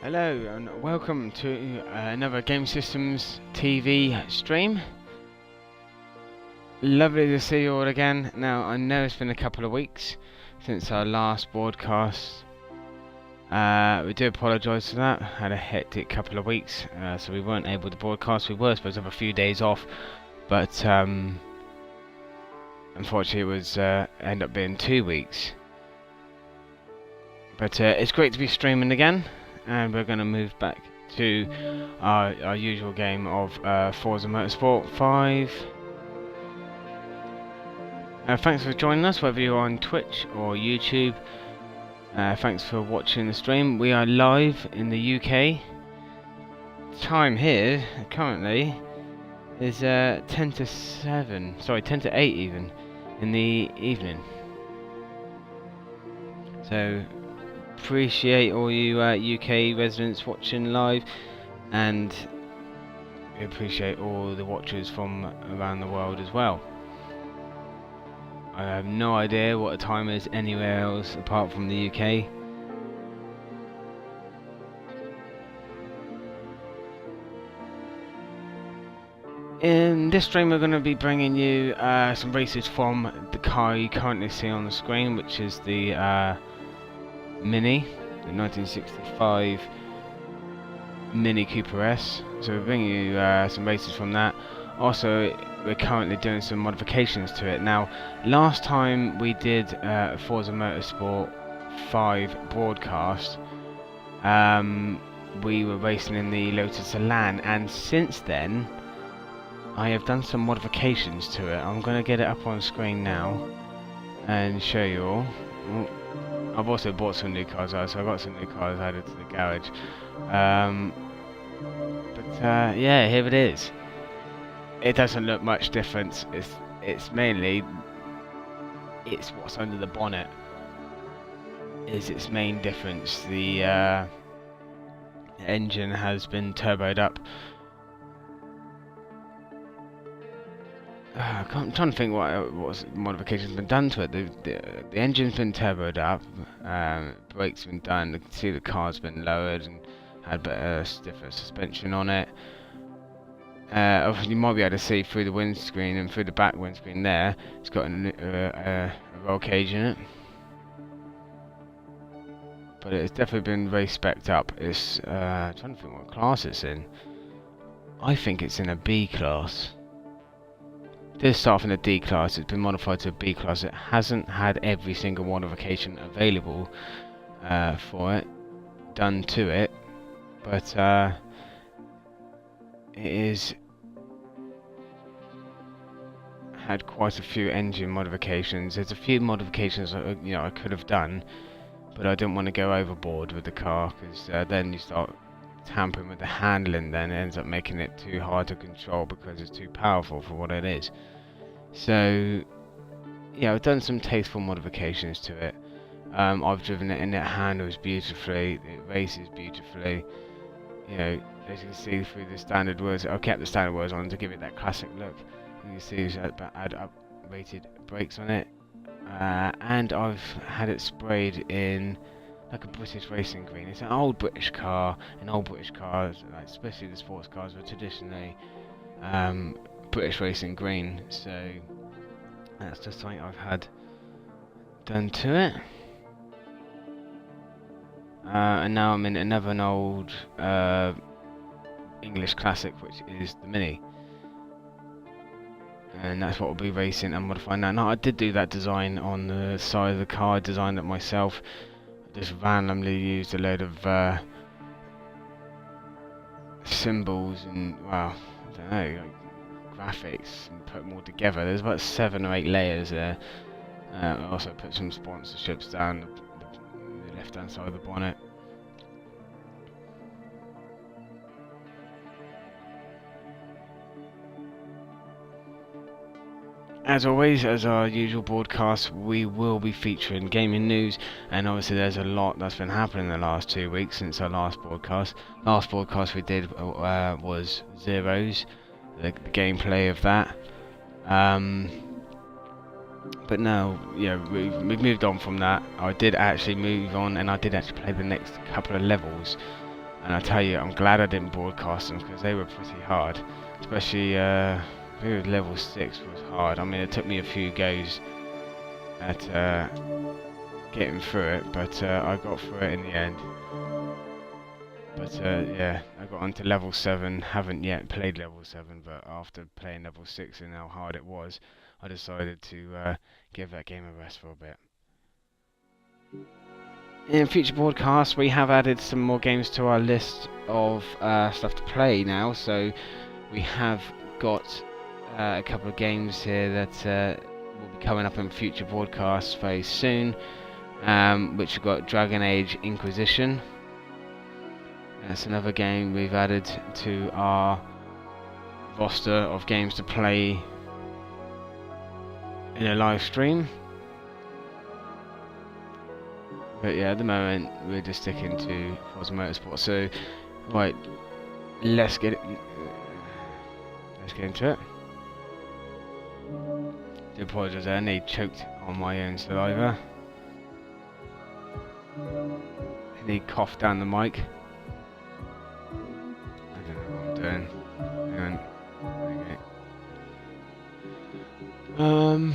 Hello and welcome to another Gamessystemstv stream. Lovely to see you all again. Now I know it's been a couple of weeks since our last broadcast. We do apologise for that. Had a hectic couple of weeks, so we weren't able to broadcast. We were supposed to have a few days off, but unfortunately it was ended up being 2 weeks. But it's great to be streaming again. And we're going to move back to our usual game of Forza Motorsport 5. Thanks for joining us, whether you're on Twitch or YouTube. Thanks for watching the stream. We are live in the UK. Time here, currently, is 10 to 7. Sorry, 10 to 8 even, in the evening. So appreciate all you UK residents watching live, and we appreciate all the watchers from around the world as well. I have no idea what the time is anywhere else apart from the UK. In this stream we're going to be bringing you some races from the car you currently see on the screen, which is the Mini, the 1965 Mini Cooper S. So we're bringing you some races from that. Also, we're currently doing some modifications to it. Now, last time we did Forza Motorsport 5 broadcast, we were racing in the Lotus Elan, and since then I have done some modifications to it. I'm going to get it up on screen now and show you all. I've also bought some new cars out, so I got some new cars added to the garage. Yeah, here it is. It doesn't look much different. It's mainly what's under the bonnet is its main difference. The engine has been turboed up. I'm trying to think what modifications have been done to it. The engine's been turboed up, brakes been done. You can see the car's been lowered and had better, stiffer suspension on it. You might be able to see through the windscreen and through the back windscreen there. It's got a roll cage in it, but it's definitely been very spec'd up. It's trying to think what class it's in. I think it's in a B class. It did start off in a D class, it's been modified to a B class. It hasn't had every single modification available for it done to it, but it is had quite a few engine modifications. There's a few modifications I could have done, but I didn't want to go overboard with the car, because then you start tampering with the handling, then it ends up making it too hard to control because it's too powerful for what it is. So yeah, I've done some tasteful modifications to it. I've driven it and it handles beautifully, it races beautifully. You know, as you can see through the standard wheels, I've kept the standard wheels on to give it that classic look. You can see I've up-rated brakes on it, and I've had it sprayed in like a British racing green. It's an old British car, and old British cars, like especially the sports cars, were traditionally British racing green. So that's just something I've had done to it. And now I'm in another old English classic, which is the Mini, and that's what we'll be racing and modifying now. Now, I did do that design on the side of the car. I designed it myself. Just randomly used a load of symbols and, well, I don't know, like graphics, and put them all together. There's about 7 or 8 layers there. I also put some sponsorships down the left hand side of the bonnet. As always, as our usual broadcast, we will be featuring gaming news, and obviously there's a lot that's been happening in the last 2 weeks since our last broadcast. Last broadcast we did was Zeros, the gameplay of that. But now, yeah, we've moved on from that. I did actually move on, and I did actually play the next couple of levels. And I tell you, I'm glad I didn't broadcast them because they were pretty hard. Especially I think it was level 6 was hard. I mean, it took me a few goes at getting through it, but I got through it in the end. But yeah, I got onto level 7, haven't yet played level 7, but after playing level 6 and how hard it was, I decided to give that game a rest for a bit. In future broadcasts, we have added some more games to our list of stuff to play now, so we have got a couple of games here that will be coming up in future broadcasts very soon, which we've got Dragon Age Inquisition. That's another game we've added to our roster of games to play in a live stream. But yeah, at the moment we're just sticking to Forza Motorsport. So, right, let's get into it. I do apologise, I nearly choked on my own saliva. I nearly coughed down the mic. Doing. Okay.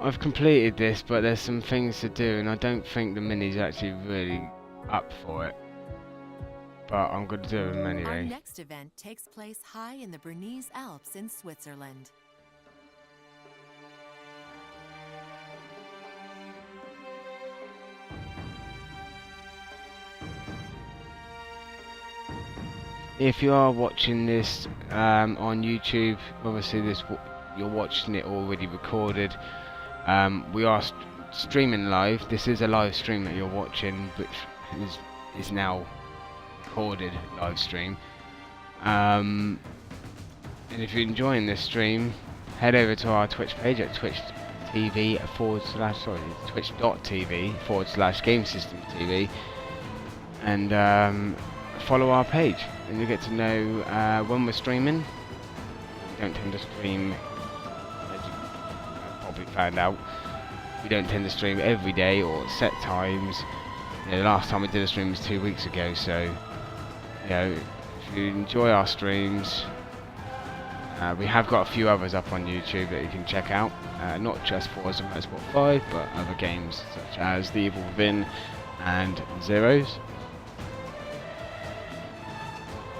I've completed this, but there's some things to do, and I don't think the mini's actually really up for it. But I'm going to do them anyway. Our next event takes place high in the Bernese Alps in Switzerland. If you are watching this on YouTube, obviously you're watching it already recorded. We are streaming live. This is a live stream that you're watching, which is now recorded live stream. And if you're enjoying this stream, head over to our Twitch page at twitch.tv/Gamessystemstv and follow our page, and you get to know when we're streaming. We don't tend to stream, as you probably found out, we don't tend to stream every day or at set times. You know, the last time we did a stream was 2 weeks ago, so you know, if you enjoy our streams, we have got a few others up on YouTube that you can check out, not just Forza Motorsport 5, but other games such as The Evil Within and Zeros.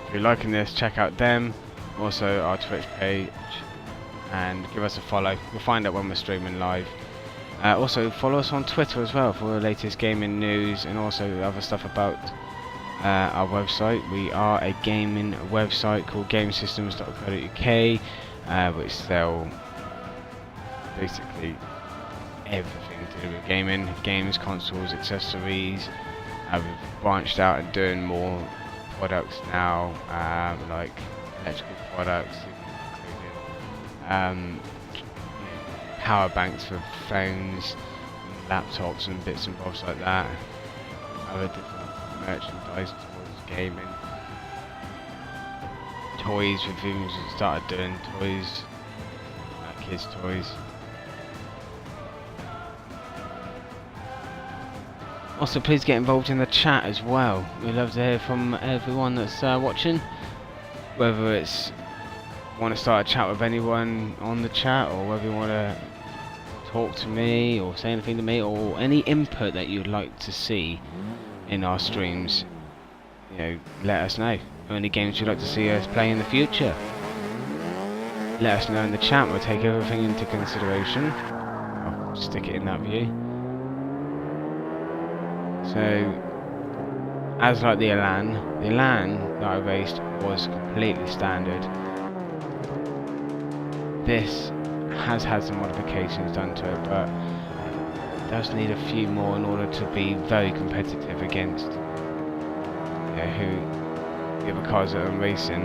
If you're liking this, check out them, also our Twitch page, and give us a follow. You'll find out when we're streaming live. Also follow us on Twitter as well for the latest gaming news and also other stuff about our website. We are a gaming website called Gamessystemstv.co.uk, which sell basically everything to do with gaming, games, consoles, accessories. We've branched out and doing more products now, like electrical products, including power banks for phones, laptops and bits and bobs like that. Other different merchandise towards gaming. Toys, we've even started doing toys, kids toys. Also, please get involved in the chat as well. We'd love to hear from everyone that's watching. Whether it's want to start a chat with anyone on the chat, or whether you want to talk to me or say anything to me, or any input that you'd like to see in our streams, you know, let us know. Or any games you'd like to see us play in the future, let us know in the chat. We'll take everything into consideration. I'll stick it in that view. So, as like the Elan that I raced was completely standard. This has had some modifications done to it, but it does need a few more in order to be very competitive against who the other cars that I'm racing.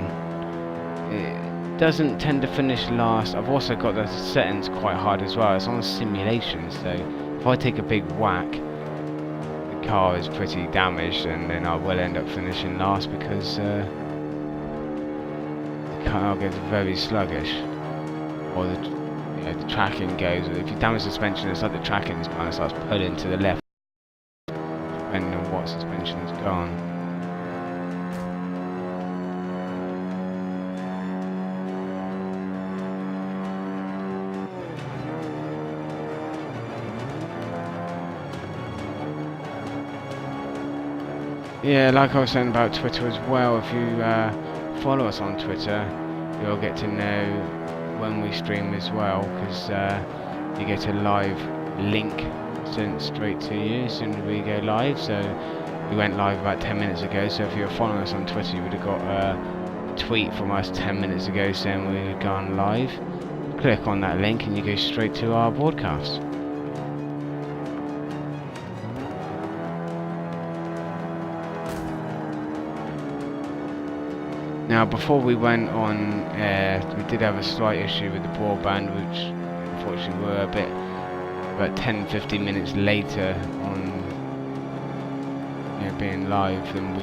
It doesn't tend to finish last. I've also got the settings quite hard as well. It's on simulation, so if I take a big whack, the car is pretty damaged, and then I will end up finishing last because the car gets very sluggish. Or the tracking goes. If you damage the suspension, it's like the tracking kind of starts pulling to the left, depending on what suspension's gone. Yeah, like I was saying about Twitter as well, if you follow us on Twitter, you'll get to know when we stream as well, because you get a live link sent straight to you as soon as we go live. So we went live about 10 minutes ago, so if you were following us on Twitter, you would have got a tweet from us 10 minutes ago saying we had gone live. Click on that link and you go straight to our broadcast. Now, before we went on air, we did have a slight issue with the broadband, which unfortunately we're about 10-15 minutes later on being live than we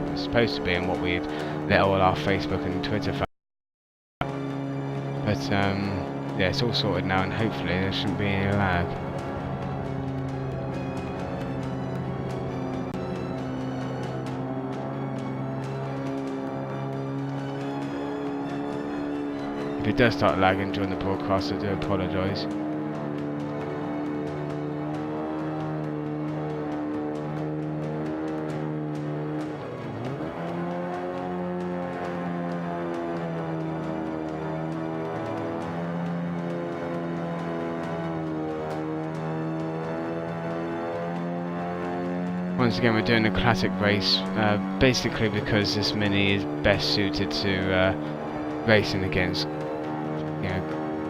were supposed to be, and what we had let all our Facebook and Twitter fans. But yeah, it's all sorted now, and hopefully there shouldn't be any lag. If it does start lagging during the broadcast, I do apologise. Once again, we're doing a classic race, basically because this Mini is best suited to racing against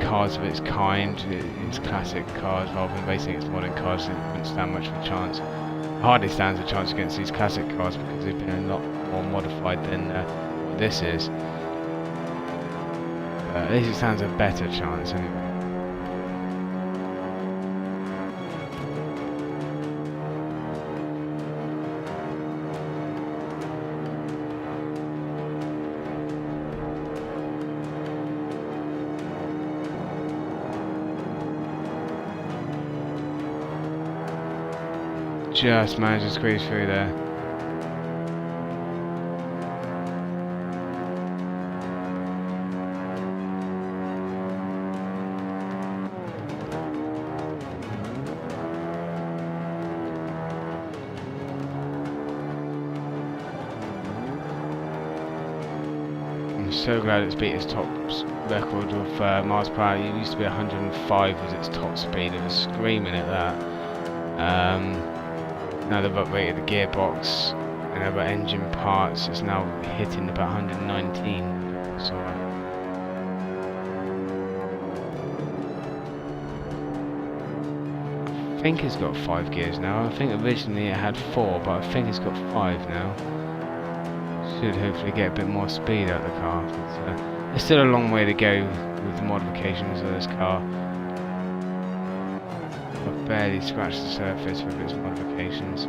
cars of its kind. It's classic cars rather than racing against modern cars. It wouldn't stand much of a chance. Hardly stands a chance against these classic cars because they've been a lot more modified than what this is. At least it stands a better chance anyway. Just managed to squeeze through there. I'm so glad it's beat its top record of miles per hour. It used to be 105 was its top speed. It was screaming at that. Now they've upgraded the gearbox and other engine parts. It's now hitting about 119. So I think it's got 5 gears now. I think originally it had 4, but I think it's got 5 now. Should hopefully get a bit more speed out of the car. There's still a long way to go with the modifications of this car. I've barely scratched the surface with its modifications.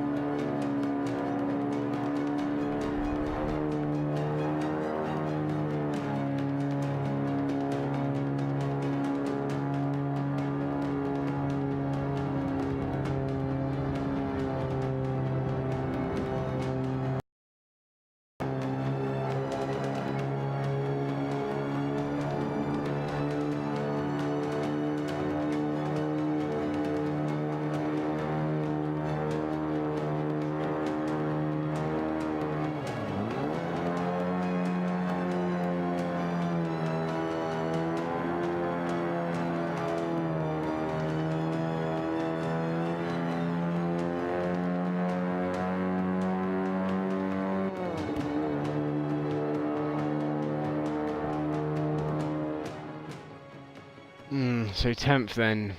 So 10th then.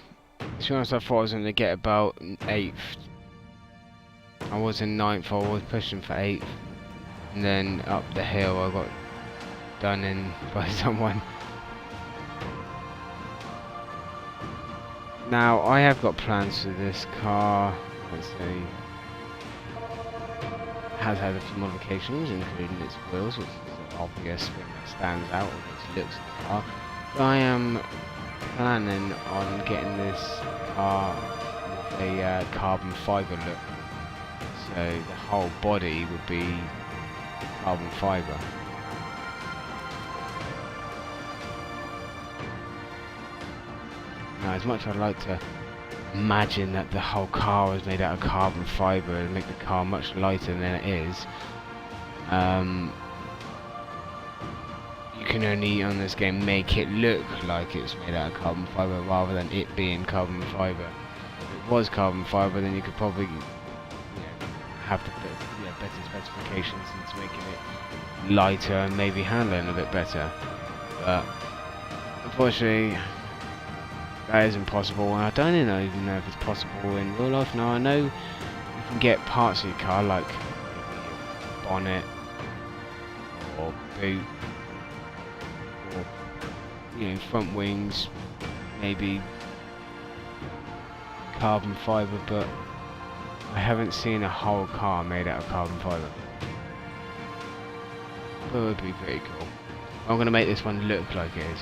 To be honest, I thought I was going to get about 8th. I was in 9th, I was pushing for 8th. And then up the hill I got done in by someone. Now I have got plans for this car. Let's see. It has had a few modifications, including its wheels, which is an obvious thing that stands out with its looks of the car. But I am planning on getting this car with a carbon fibre look, so the whole body would be carbon fibre. Now, as much as I'd like to imagine that the whole car was made out of carbon fibre and make the car much lighter than it is. You can only on this game make it look like it's made out of carbon fibre rather than it being carbon fibre. If it was carbon fibre, then you could probably have the better specifications into making it lighter and maybe handling a bit better. But unfortunately, that is impossible, and I don't even know if it's possible in real life. Now I know you can get parts of your car like maybe your bonnet or boot or front wings, maybe carbon fibre, but I haven't seen a whole car made out of carbon fibre. But it would be pretty cool. I'm going to make this one look like it is.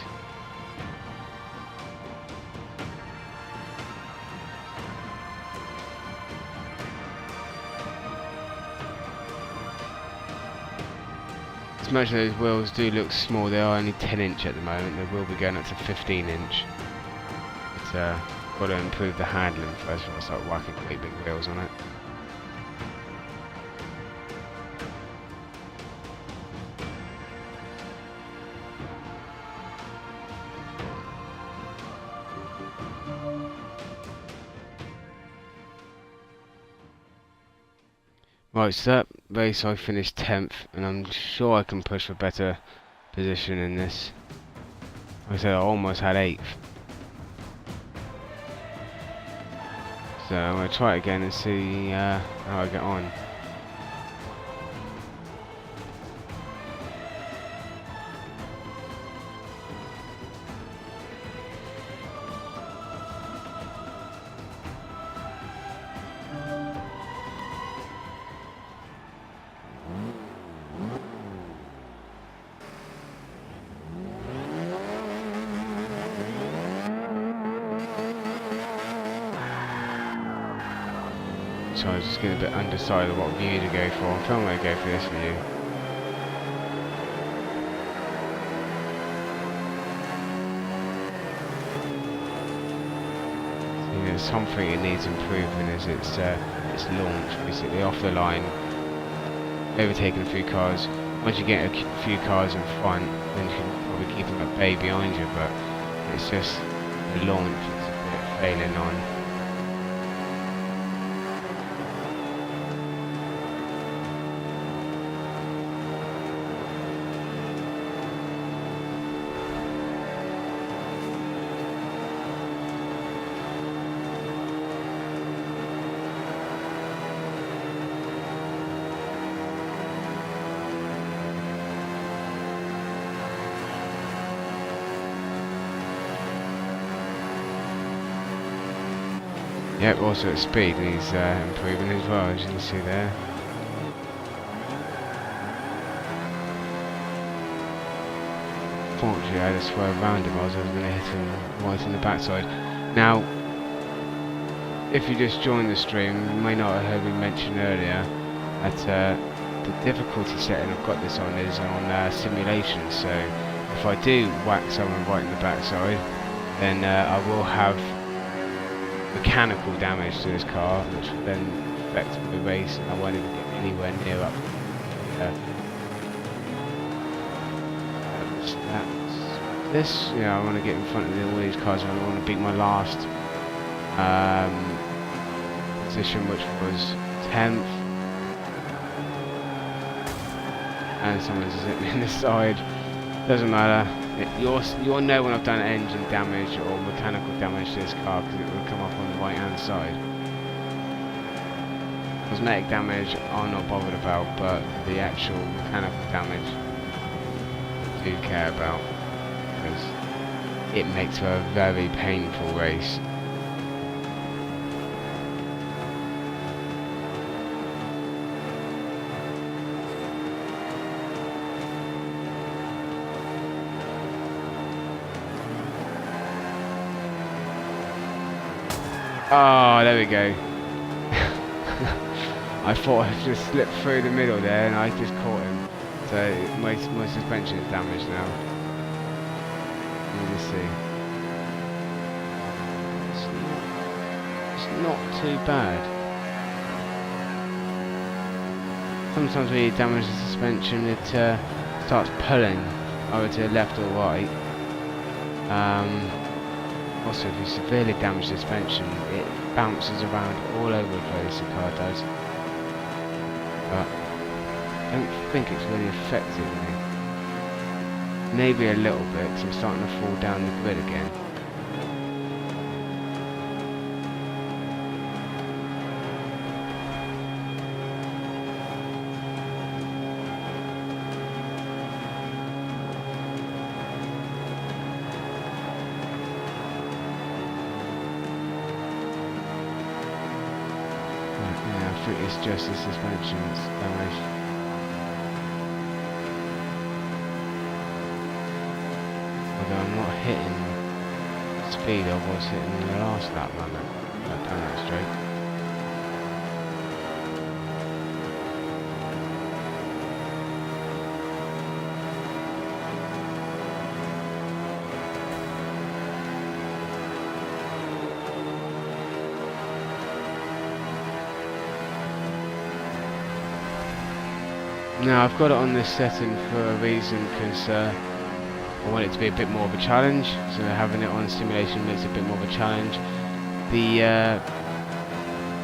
As much as those wheels do look small, they are only 10" at the moment. They will be going up to 15". But got to improve the handling first before I start whacking great big wheels on it. Right, so that race I finished 10th, and I'm sure I can push for better position in this. Like I said, I almost had 8th. So I'm going to try it again and see how I get on. So I was just getting a bit undecided what view to go for. I think I'm going to go for this view. See, there's something it needs improving is its launch, basically off the line, overtaking a few cars. Once you get a few cars in front, then you can probably keep them at bay behind you, but it's just the launch it's a bit failing on. Yep, also at speed he's improving as well, as you can see there. Fortunately I had to swerve around him, I was going to hit him right in the backside. Now, if you just joined the stream, you may not have heard me mention earlier that the difficulty setting I've got this on is on simulation, so if I do whack someone right in the backside, then I will have mechanical damage to this car, which will then affect the race, and I won't even get anywhere near up. That's this. Yeah, I want to get in front of all these cars. I want to beat my last position, which was 10th, and someone's zipping in the side. Doesn't matter. You'll know when I've done engine damage or mechanical damage to this car because it will come up on the right hand side. Cosmetic damage I'm not bothered about, but the actual mechanical damage I do care about because it makes for a very painful race. Oh, there we go. I thought I just slipped through the middle there and I just caught him. So my suspension is damaged now. Let me just see. not too bad. Sometimes when you damage the suspension, it starts pulling either to the left or right. Also, if you severely damage the suspension, it bounces around all over the place, the car does. But I don't think it's really affected me. Maybe a little bit, because I'm starting to fall down the grid again. I think it's just the suspension that's damaged. Although I'm not hitting the speed I was hitting in the last lap run down that straight. Now I've got it on this setting for a reason, because I want it to be a bit more of a challenge. So having it on simulation makes it a bit more of a challenge. The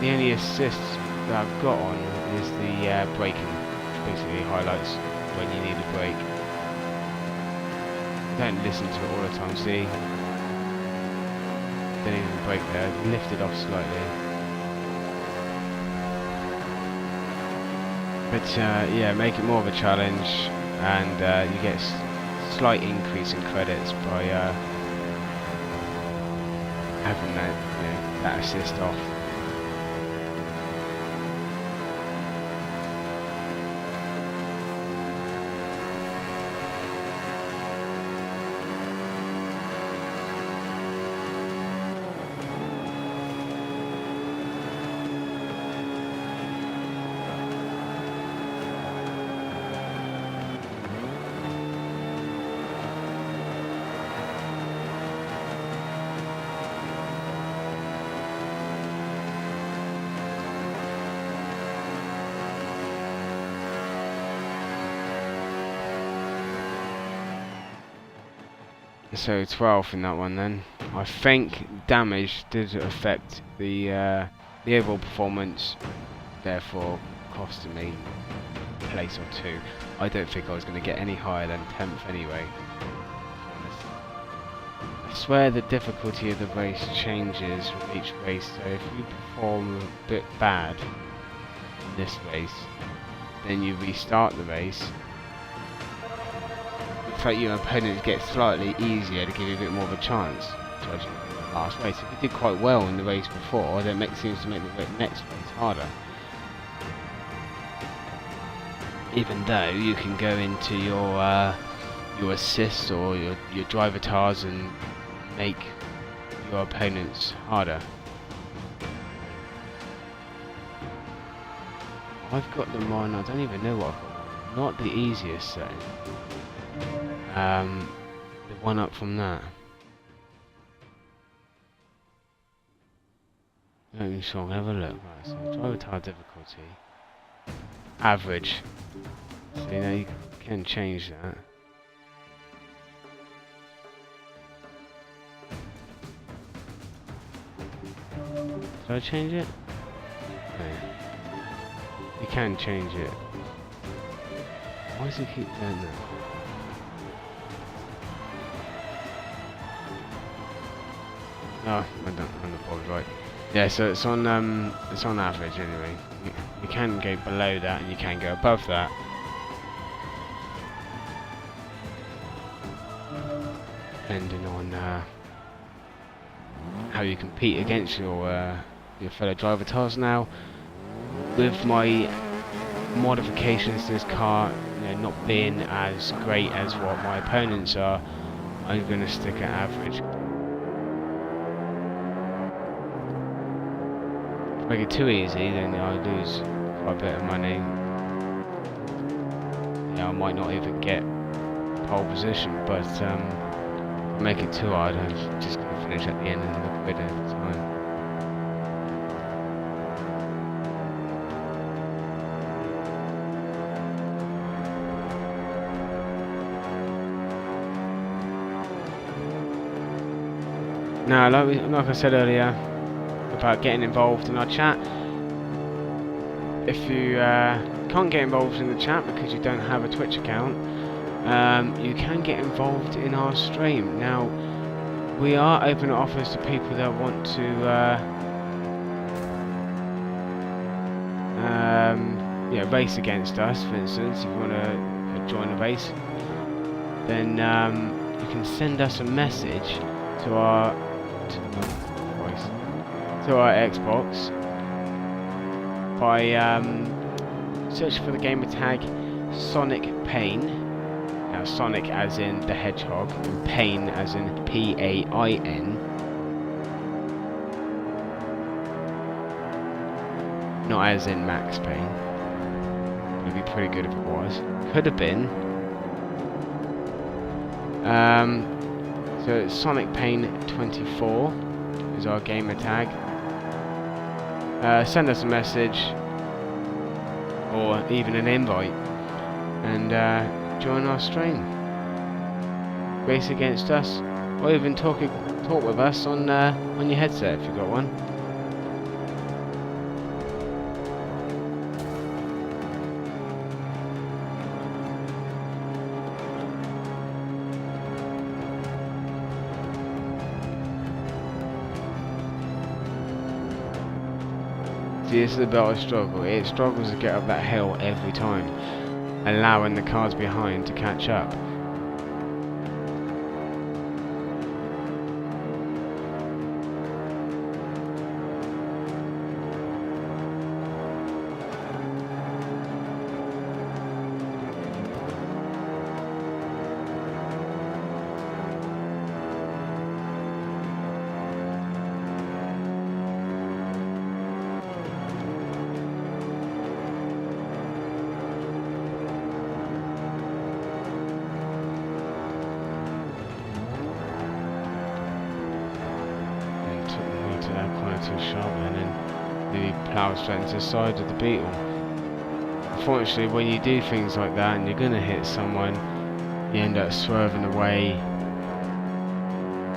only assist that I've got on is the braking, which basically highlights when you need a brake. Don't listen to it all the time. See, didn't even brake there. Lifted off slightly. But yeah, make it more of a challenge, and you get a slight increase in credits by having that assist off. So 12th in that one then. I think damage did affect the overall performance, therefore costing me a place or two. I don't think I was going to get any higher than 10th anyway. I swear the difficulty of the race changes with each race, so if you perform a bit bad in this race, then you restart the race. Looks like your opponents get slightly easier to give you a bit more of a chance, judging from the last race. If you did quite well in the race before, then it seems to make the next race harder. Even though you can go into your assists or your driver tars and make your opponents harder. I've got them on, I don't even know what I've got on. Not the easiest setting. The one up from that. Not even sure, have a look. Right, so driver tire difficulty. Average. So you know you can change that. Did I change it? No. You can change it. Why does it keep doing that? Oh, I'm not bothered, right. Yeah, so it's on average anyway. You can go below that and you can go above that. Depending on how you compete against your fellow driver tires. Now, with my modifications to this car, not being as great as what my opponents are, I'm going to stick at average. If I make it too easy, then I lose quite a bit of money. I might not even get pole position, but if I make it too hard, I'm just going to finish at the end of the grid every time. Now, like I said earlier about getting involved in our chat, if you can't get involved in the chat because you don't have a Twitch account, you can get involved in our stream. Now, we are open offers to people that want to race against us. For instance, if you want to join a race, then you can send us a message to our Xbox by searching for the gamer tag Sonic Pain. Now, Sonic as in the hedgehog, and Pain as in P-A-I-N. Not as in Max Payne. It'd be pretty good if it was. Could have been. So it's Sonic Pain 24 is our gamer tag. Send us a message or even an invite and join our stream. Race against us, or even talk with us on your headset if you've got one. See, this is the bit I struggle. It struggles to get up that hill every time, allowing the cars behind to catch up. Too sharp and then nearly ploughed straight into the side of the Beetle. Unfortunately, when you do things like that and you're going to hit someone, you end up swerving away,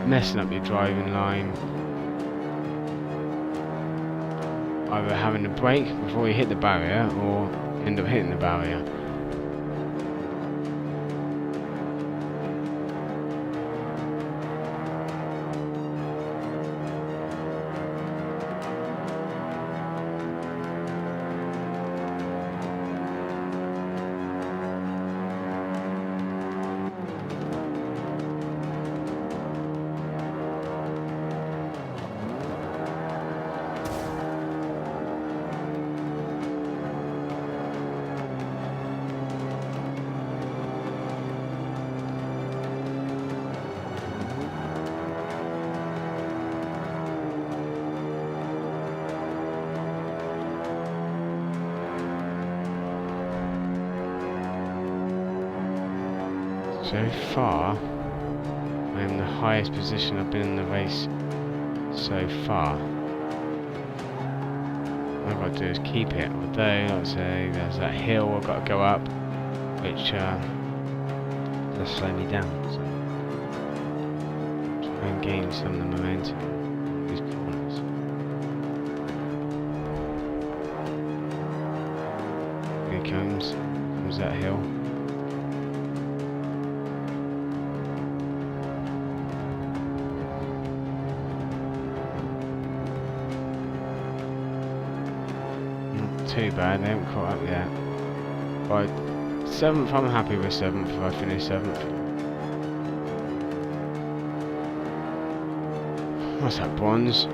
messing up your driving line, either having to brake before you hit the barrier or end up hitting the barrier. So far, I am the highest position I've been in the race so far. All I've got to do is keep it, although, like I say, there's that hill I've got to go up, which does slow me down, so try and gain some of the momentum in these corners. Here comes that hill. Too bad, they haven't caught up yet. By 7th, I'm happy with 7th if I finish 7th. What's that, bronze?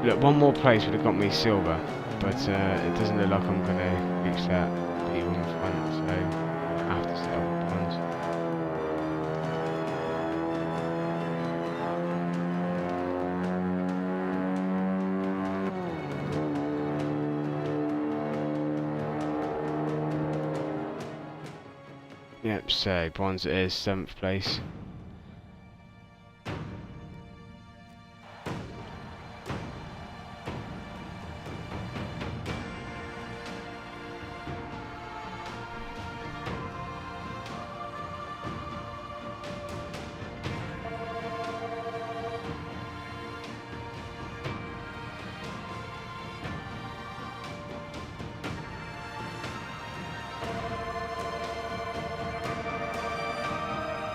Look, one more place would have got me silver, but it doesn't look like I'm going to reach that people in front, so I have to settle with bronze. Yep, so bronze it is, 7th place.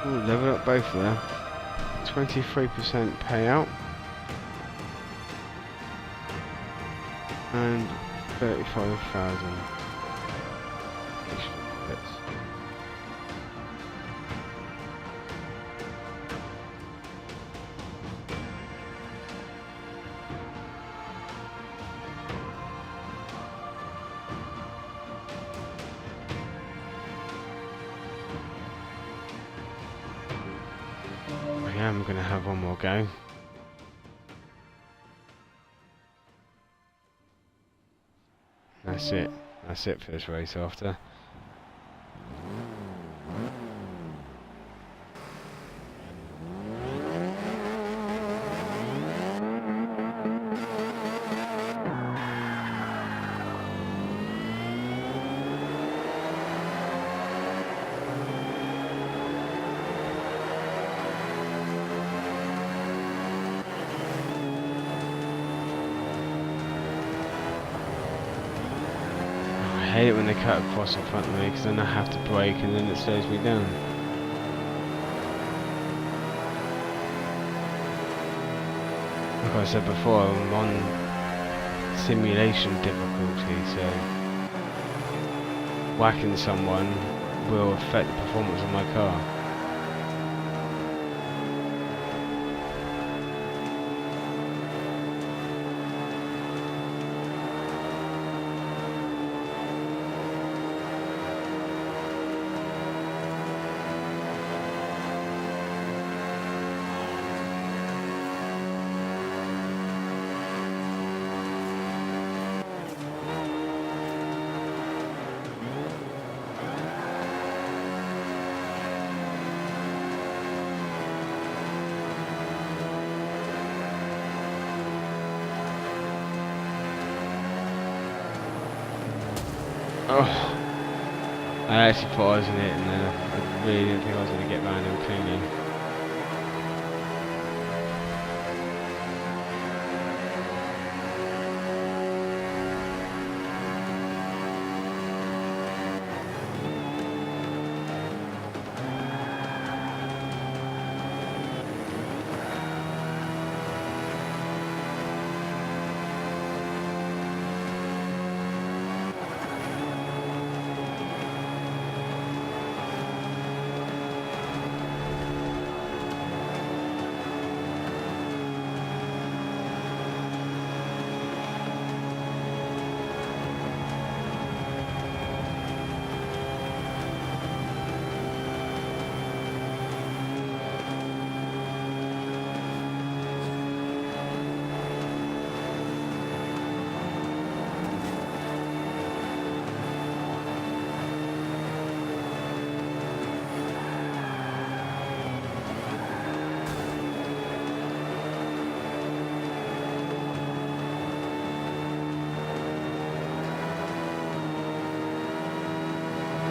Ooh, level up both there. 23% payout. And 35,000 extra bits. I am going to have one more go. That's it. That's it for this race after. I hate it when they cut across in front of me because then I have to brake and then it slows me down. Like I said before, I'm on simulation difficulty, so whacking someone will affect the performance of my car. Oh, I actually thought I was in it and I really didn't think I was going to get round him cleanly.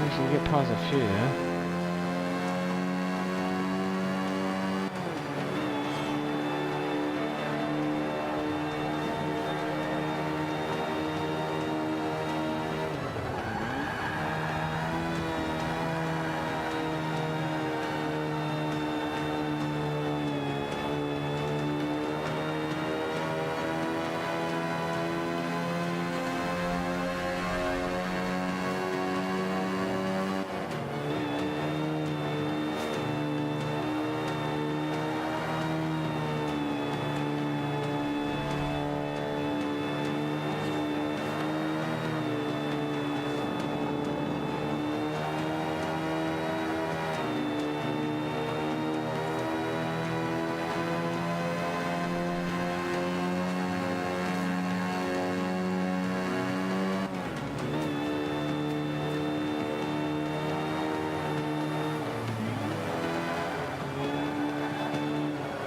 I can get past a few there.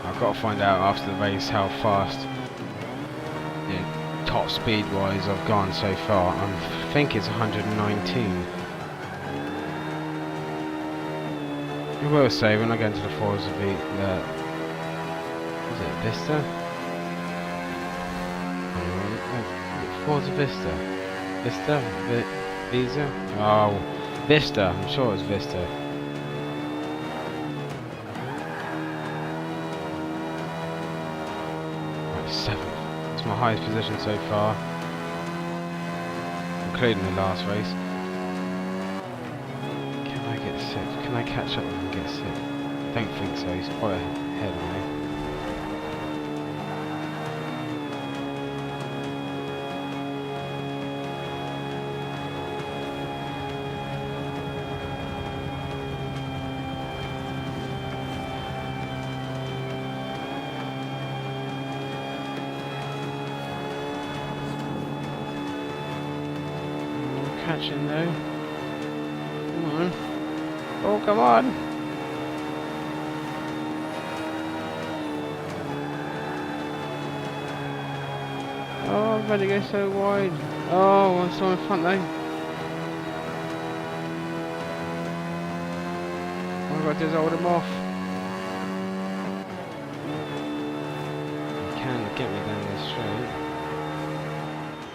I've got to find out after the race how fast, top speed wise, I've gone so far. I think it's 119. I will say when I get into the Forza is it Vista? Forza Vista? Vista? Oh, Vista. I'm sure it's Vista. my highest position so far, including the last race. Can I get 6th? Can I catch up and get 6th? I don't think so, he's quite ahead of me. Catching though. Come on. Oh, come on. Oh, I'm ready to go so wide. Oh, I'm still in front though. All I've got to do is hold him off. He can get me down this straight.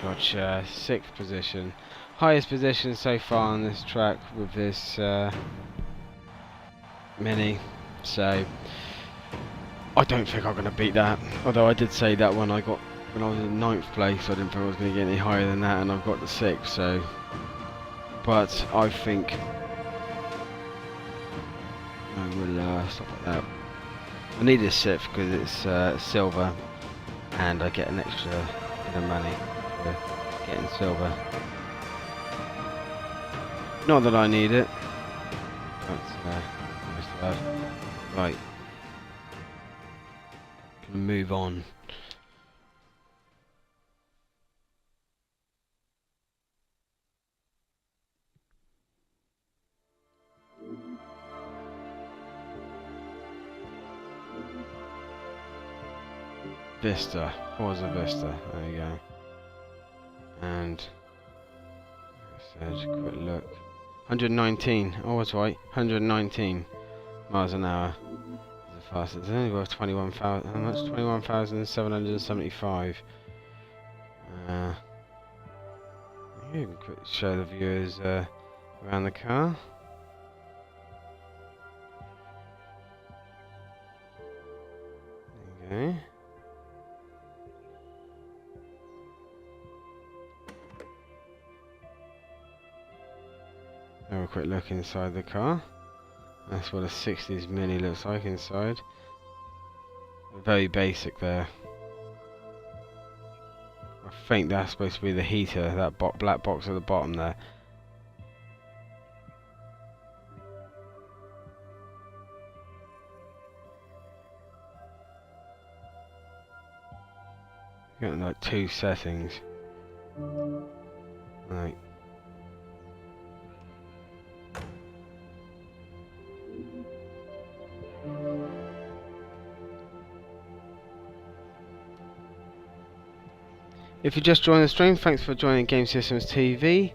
Gotcha. 6th position. Highest position so far on this track with this Mini, so I don't think I'm going to beat that. Although I did say that when I was in 9th place, I didn't think I was going to get any higher than that, and I've got the 6th. So, but I think I will stop at that. I need a 6th because it's silver, and I get an extra bit of money for getting silver. Not that I need it, but right, gonna move on. Vista, Forza Vista, there you go. And like I said, quick look. 119, oh that's right, 119 miles an hour is the fastest. It's only worth 21,000, how much? 21,775. You can quick show the viewers around the car. There you go. Have a quick look inside the car. That's what a 60s Mini looks like inside. Very basic there. I think that's supposed to be the heater, that black box at the bottom there. Got like 2 settings. Right. If you just joined the stream, thanks for joining Gamessystemstv.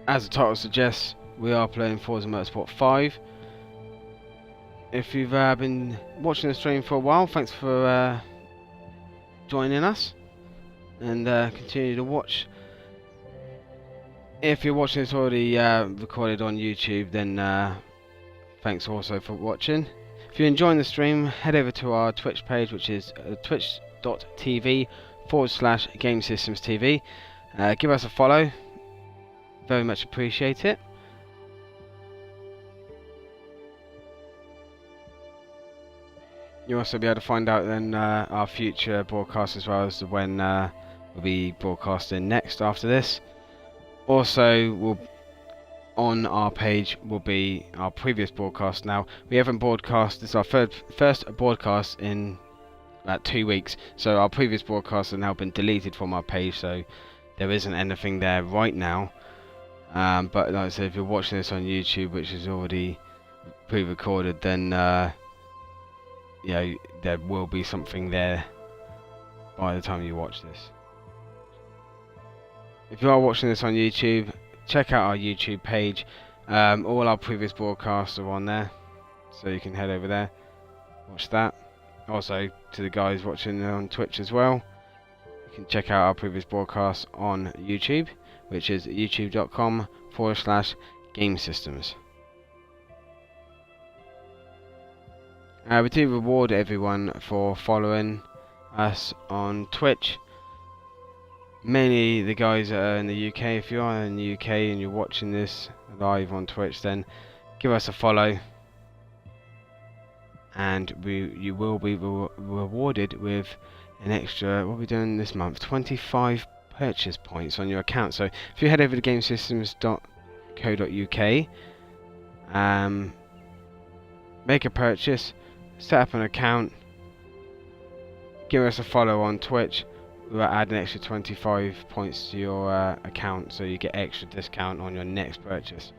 As the title suggests, we are playing Forza Motorsport 5. If you've been watching the stream for a while, thanks for joining us, and continue to watch. If you're watching this already recorded on YouTube, then thanks also for watching. If you're enjoying the stream, head over to our Twitch page, which is twitch.tv/Gamessystemstv. Give us a follow, very much appreciate it. You'll also be able to find out then our future broadcasts, as well as when we'll be broadcasting next after this. Also, on our page will be our previous broadcast. Now, we haven't broadcast, this is our first broadcast in about 2 weeks, so our previous broadcasts have now been deleted from our page, so there isn't anything there right now. But like I said, if you're watching this on YouTube, which is already pre-recorded, then you know, there will be something there by the time you watch this. If you are watching this on YouTube, check out our YouTube page. All our previous broadcasts are on there, so you can head over there, watch that. Also, to the guys watching on Twitch as well, you can check out our previous broadcasts on YouTube, which is youtube.com/Gamesystems. We do reward everyone for following us on Twitch. Mainly the guys that are in the UK. If you are in the UK and you're watching this live on Twitch, then give us a follow, and you will be rewarded with an extra, what are we doing this month, 25 purchase points on your account. So if you head over to Gamessystemstv.co.uk, make a purchase, set up an account, give us a follow on Twitch, we'll add an extra 25 points to your account, so you get extra discount on your next purchase.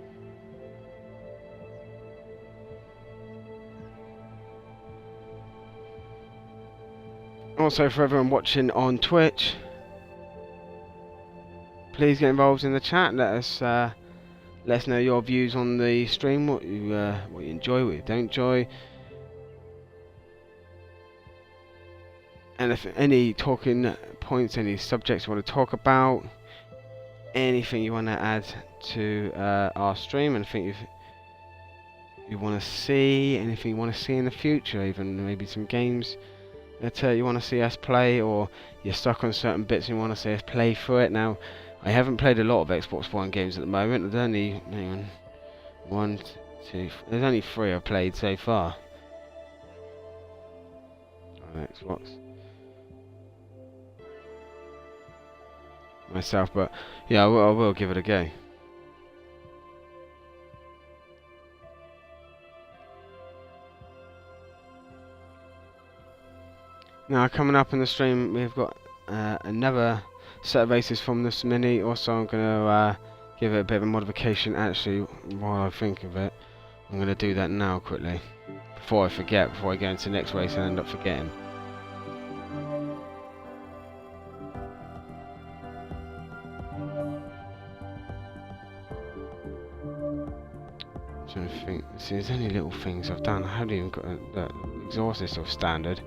Also, for everyone watching on Twitch, please get involved in the chat. Let us know your views on the stream, what you enjoy, what you don't enjoy, and if any talking points, any subjects you want to talk about, anything you want to add to our stream, anything you want to see, anything you want to see in the future, even maybe some games that you want to see us play, or you're stuck on certain bits and you want to see us play through it. Now, I haven't played a lot of Xbox One games at the moment. There's only there's only 3 I've played so far on Xbox myself, but yeah, I will give it a go. Now, coming up in the stream, we've got another set of races from this Mini. Also, I'm going to give it a bit of a modification. Actually, while I think of it, I'm going to do that now quickly, before I forget, before I go into the next race and end up forgetting. I'm trying to think. See, there's only little things I've done. I haven't even got the exhaust is still standard.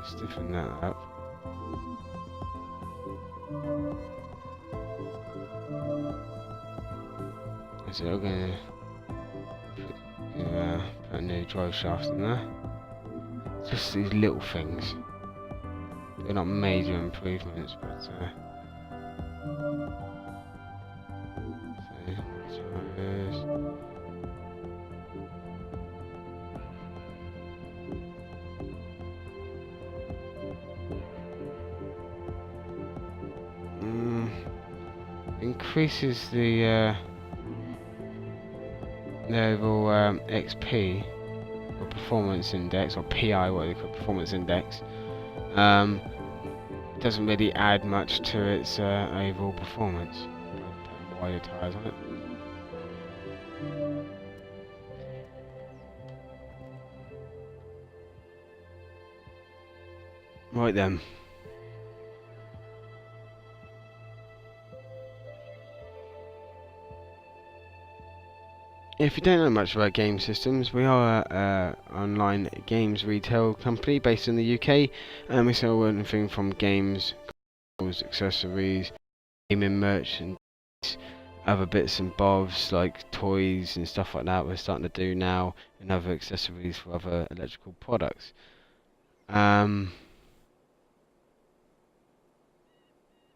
Stiffen that up. So we're going to put a new drive shaft in there. Just these little things. They're not major improvements, but increases the overall XP, or performance index, or PI, what they call performance index. Doesn't really add much to its overall performance. Put wider tyres on it. Right then. If you don't know much about Game Systems, we are an online games retail company based in the UK, and we sell anything from games, consoles, accessories, gaming merch, and other bits and bobs like toys and stuff like that. We're starting to do now, and other accessories for other electrical products. Like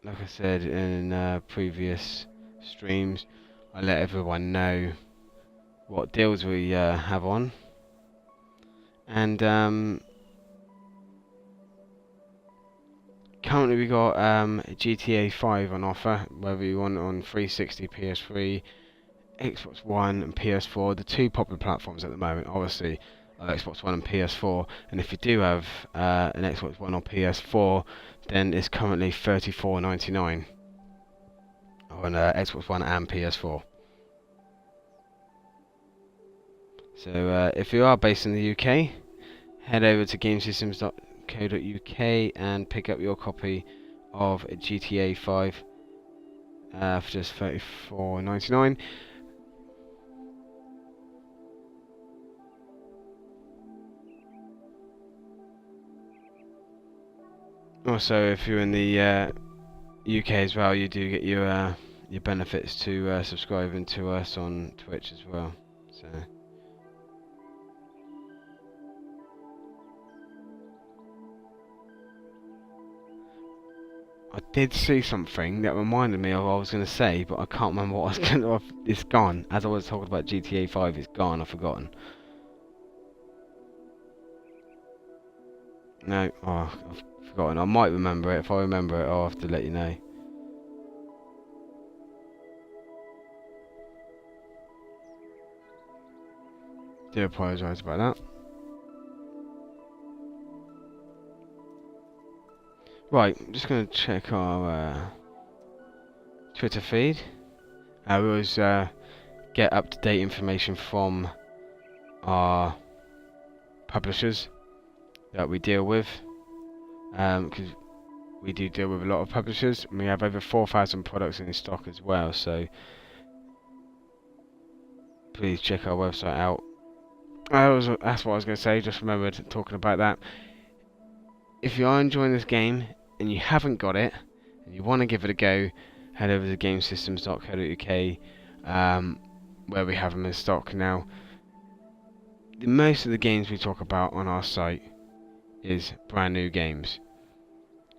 I said in previous streams, I let everyone know what deals we have on, and currently we got GTA 5 on offer, whether you want it on 360, PS3, Xbox One and PS4, the 2 popular platforms at the moment obviously are Xbox One and PS4, and if you do have an Xbox One or PS4, then it's currently $34.99 on Xbox One and PS4. So if you are based in the UK, head over to Gamessystemstv.co.uk and pick up your copy of GTA 5 for just $34.99. Also, if you're in the UK as well, you do get your benefits to subscribing to us on Twitch as well. So I did see something that reminded me of what I was going to say, but I can't remember what I was going to... It's gone. As I was talking about GTA 5, it's gone. I've forgotten. No, oh, I've forgotten. I might remember it. If I remember it, I'll have to let you know. Do apologise about that. Right, I'm just going to check our Twitter feed. We always get up-to-date information from our publishers that we deal with, because we do deal with a lot of publishers, and we have over 4,000 products in stock as well, so please check our website out. That's what I was going to say, just remembered talking about that. If you are enjoying this game and you haven't got it and you want to give it a go, head over to Gamessystemstv.co.uk, where we have them in stock now. Most of the games we talk about on our site is brand new games.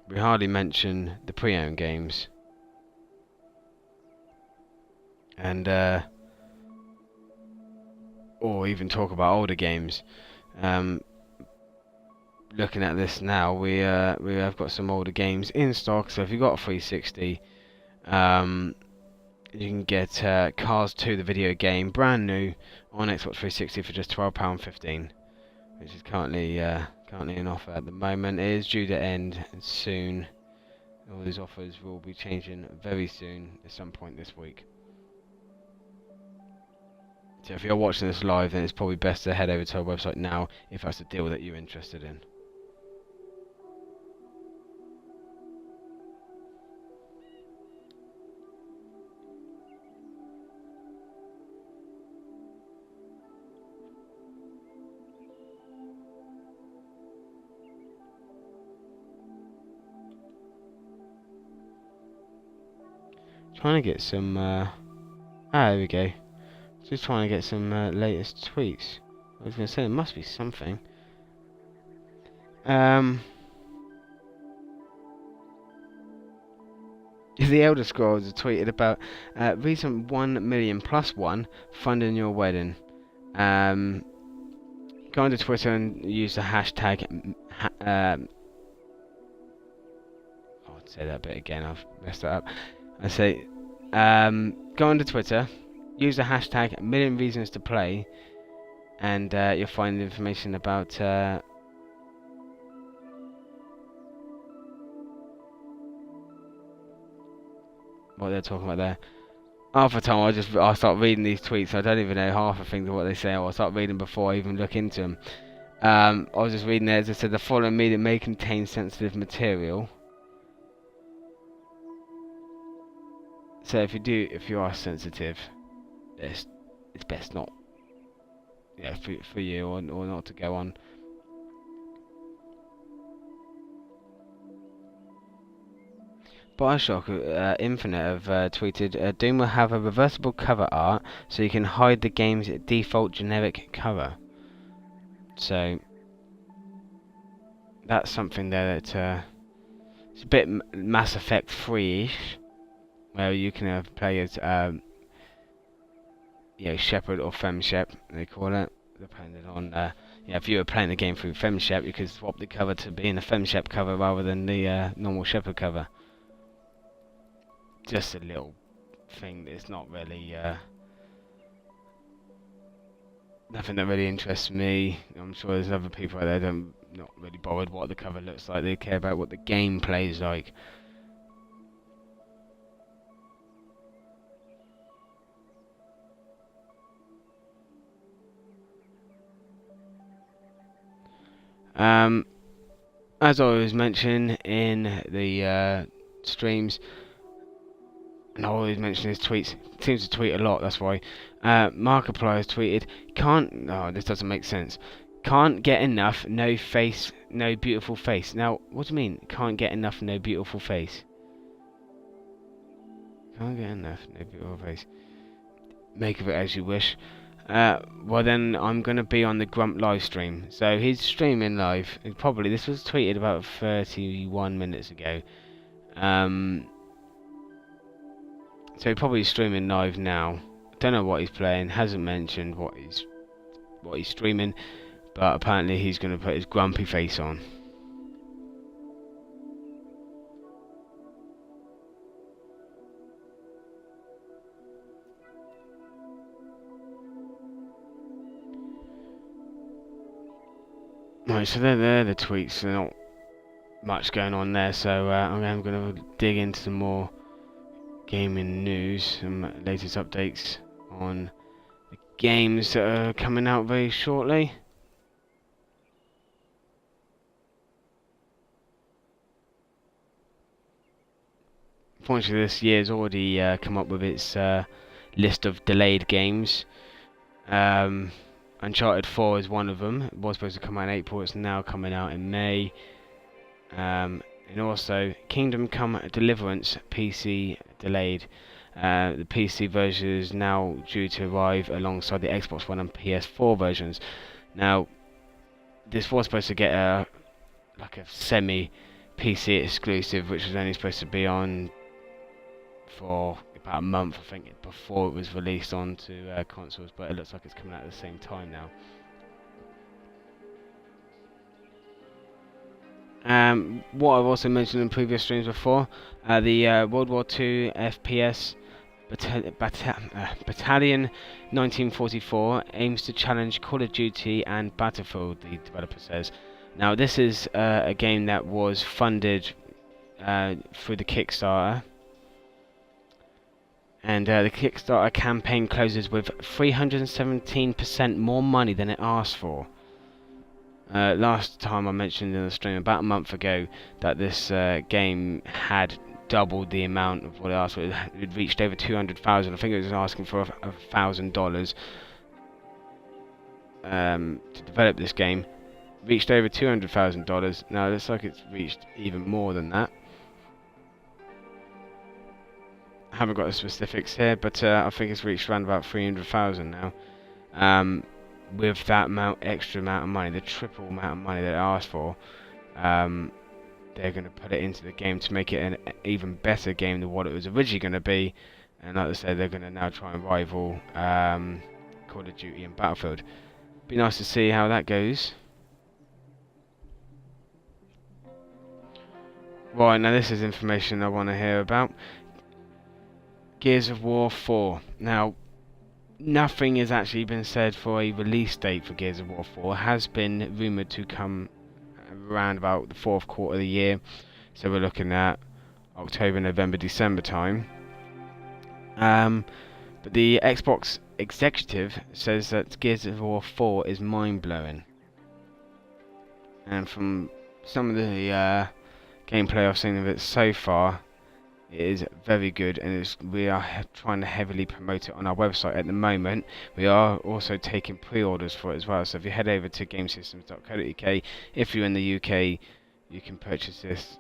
We hardly mention the pre-owned games, and or even talk about older games. Looking at this now, we have got some older games in stock. So if you've got a 360, you can get Cars 2, the video game, brand new on Xbox 360 for just £12.15, which is currently in offer at the moment. It is due to end soon. All these offers will be changing very soon, at some point this week. So if you're watching this live, then it's probably best to head over to our website now if that's a deal that you're interested in. Trying to get some there we go. Just trying to get some latest tweets. I was going to say there must be something. The Elder Scrolls have tweeted about recent 1 million plus one funding your wedding. Go onto Twitter and use the hashtag I'll say that bit again, I've messed that up. I say go onto Twitter, use the hashtag million reasons to play, and you'll find information about what they're talking about there. Half the time I start reading these tweets, I don't even know half the things of what they say, or I start reading before I even look into them. I was just reading there, as it said, the following media may contain sensitive material. So if you are sensitive, it's best not, for you or not to go on. Bioshock Infinite have tweeted, Doom will have a reversible cover art, so you can hide the game's default generic cover. So that's something there that it's a bit Mass Effect 3-ish, where you can play as Shepherd or FemShep, they call it, depending on if you were playing the game through FemShep, you could swap the cover to being a FemShep cover rather than the normal Shepherd cover. Just a little thing that's not really nothing that really interests me. I'm sure there's other people out there that are not really bothered what the cover looks like. They care about what the game plays like. As I always mention in the streams, and I always mention his tweets, seems to tweet a lot, that's why. Markiplier has tweeted, this doesn't make sense. Can't get enough, no face, no beautiful face. Now, what do you mean, can't get enough, no beautiful face? Can't get enough, no beautiful face. Make of it as you wish. Well then, I'm going to be on the Grump live stream. So he's streaming live. This was tweeted about 31 minutes ago. So he's probably streaming live now. Don't know what he's playing. Hasn't mentioned what he's streaming, but apparently he's going to put his grumpy face on. Right, so they're the tweets. There's not much going on there, so I'm going to dig into some more gaming news, some latest updates on the games that are coming out very shortly. Unfortunately, this year's already come up with its list of delayed games. Uncharted 4 is one of them. It was supposed to come out in April. It's now coming out in May. And also, Kingdom Come Deliverance PC delayed. The PC version is now due to arrive alongside the Xbox One and PS4 versions. Now, this was supposed to get a semi PC exclusive, which was only supposed to be on for about a month, I think, before it was released onto consoles, but it looks like it's coming out at the same time now. What I've also mentioned in previous streams before, the World War II FPS Battalion 1944 aims to challenge Call of Duty and Battlefield, the developer says. Now, this is a game that was funded through the Kickstarter. And the Kickstarter campaign closes with 317% more money than it asked for. Last time I mentioned in the stream, about a month ago, that this game had doubled the amount of what it asked for. It reached over 200,000. I think it was asking for $1,000 to develop this game. Reached over $200,000. Now it looks like it's reached even more than that. I haven't got the specifics here, but I think it's reached around about 300,000 now. With that extra amount of money, the triple amount of money that it asked for, they're going to put it into the game to make it an even better game than what it was originally going to be. And like I said, they're going to now try and rival Call of Duty and Battlefield. Be nice to see how that goes. Right, now this is information I want to hear about. Gears of War 4. Now, nothing has actually been said for a release date for Gears of War 4. It has been rumoured to come around about the fourth quarter of the year. So we're looking at October, November, December time. But the Xbox executive says that Gears of War 4 is mind-blowing. And from some of the gameplay I've seen of it so far, it is very good, and we are trying to heavily promote it on our website at the moment. We are also taking pre-orders for it as well, so if you head over to Gamessystemstv.co.uk, if you're in the UK, you can purchase this.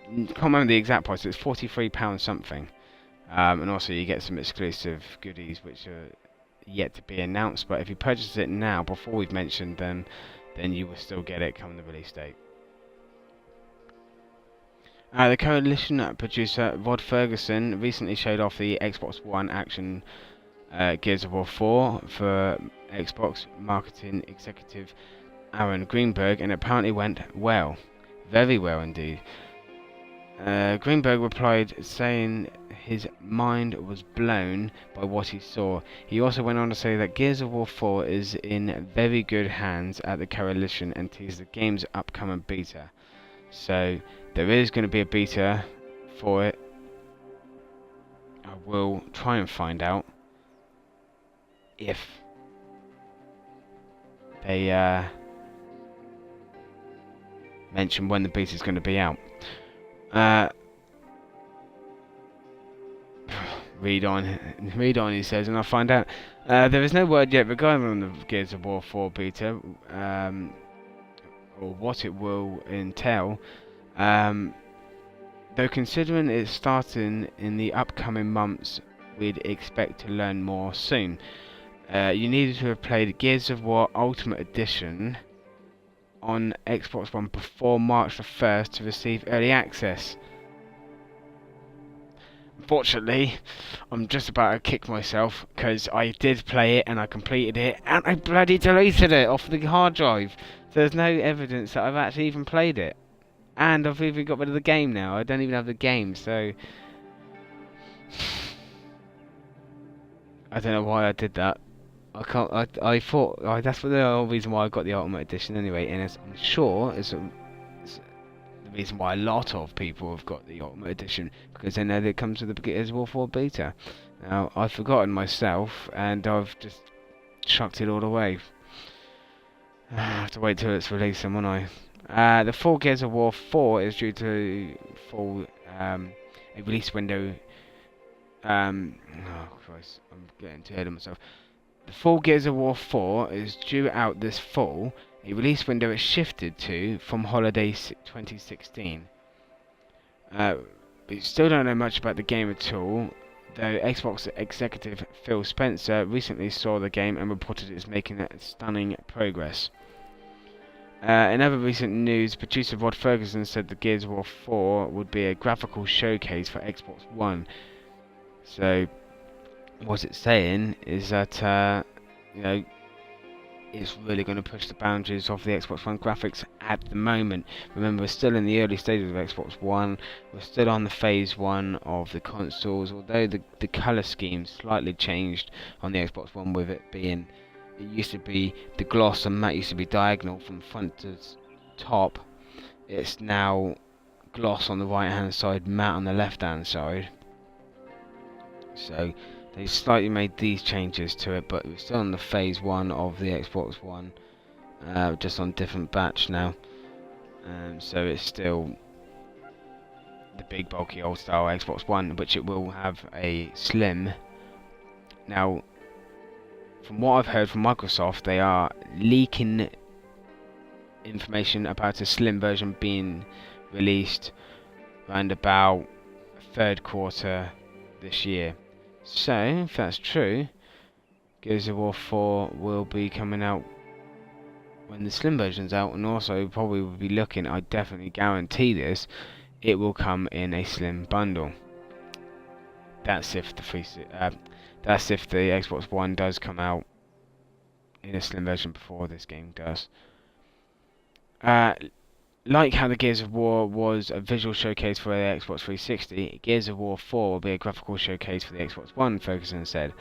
I can't remember the exact price, it's £43 something. And also you get some exclusive goodies which are yet to be announced, but if you purchase it now, before we've mentioned them, then you will still get it come the release date. The Coalition producer Rod Ferguson recently showed off the Xbox One action Gears of War 4 for Xbox marketing executive Aaron Greenberg, and it apparently went well. Very well indeed. Greenberg replied saying his mind was blown by what he saw. He also went on to say that Gears of War 4 is in very good hands at the Coalition and teased the game's upcoming beta. So there is going to be a beta for it. I will try and find out if they mention when the beta is going to be out. Read on, he says, and I'll find out. There is no word yet regarding the Gears of War 4 beta, or what it will entail. Though considering it's starting in the upcoming months, we'd expect to learn more soon. You needed to have played Gears of War Ultimate Edition on Xbox One before March the 1st to receive early access. Fortunately, I'm just about to kick myself because I did play it and I completed it and I bloody deleted it off the hard drive. So there's no evidence that I've actually even played it. And I've even got rid of the game now. I don't even have the game, so I don't know why I did that. I can't. I thought that's the whole reason why I got the Ultimate Edition anyway, and I'm sure it's the reason why a lot of people have got the Ultimate Edition, because they know that it comes with the Gears of War 4 beta. Now I've forgotten myself, and I've just chucked it all away. I have to wait till it's released, then, won't I? The full Gears of War 4 is due to fall a release window. Oh Christ, I'm getting too ahead of myself. The full Gears of War 4 is due out this fall. A release window is shifted to from holiday 2016. We still don't know much about the game at all, though Xbox executive Phil Spencer recently saw the game and reported it is making stunning progress. In other recent news, producer Rod Ferguson said the Gears of War 4 would be a graphical showcase for Xbox One. So, what it's saying is that, you know, it's really going to push the boundaries of the Xbox One graphics at the moment. Remember, we're still in the early stages of Xbox One. We're still on the phase 1 of the consoles, although the colour scheme slightly changed on the Xbox One, with it being, it used to be the gloss and matte used to be diagonal from front to top. It's now gloss on the right hand side, matte on the left hand side. So they slightly made these changes to it, but we're still on the phase 1 of the Xbox One, just on different batch now. So it's still the big bulky old style Xbox One, which it will have a slim. Now, from what I've heard from Microsoft, they are leaking information about a slim version being released around about third quarter this year. So, if that's true, Gears of War 4 will be coming out when the slim version's out, and also probably will be looking, I definitely guarantee this, it will come in a slim bundle. That's if the Xbox One does come out in a slim version before this game does. Like how the Gears of War was a visual showcase for the Xbox 360, Gears of War 4 will be a graphical showcase for the Xbox One, Ferguson said.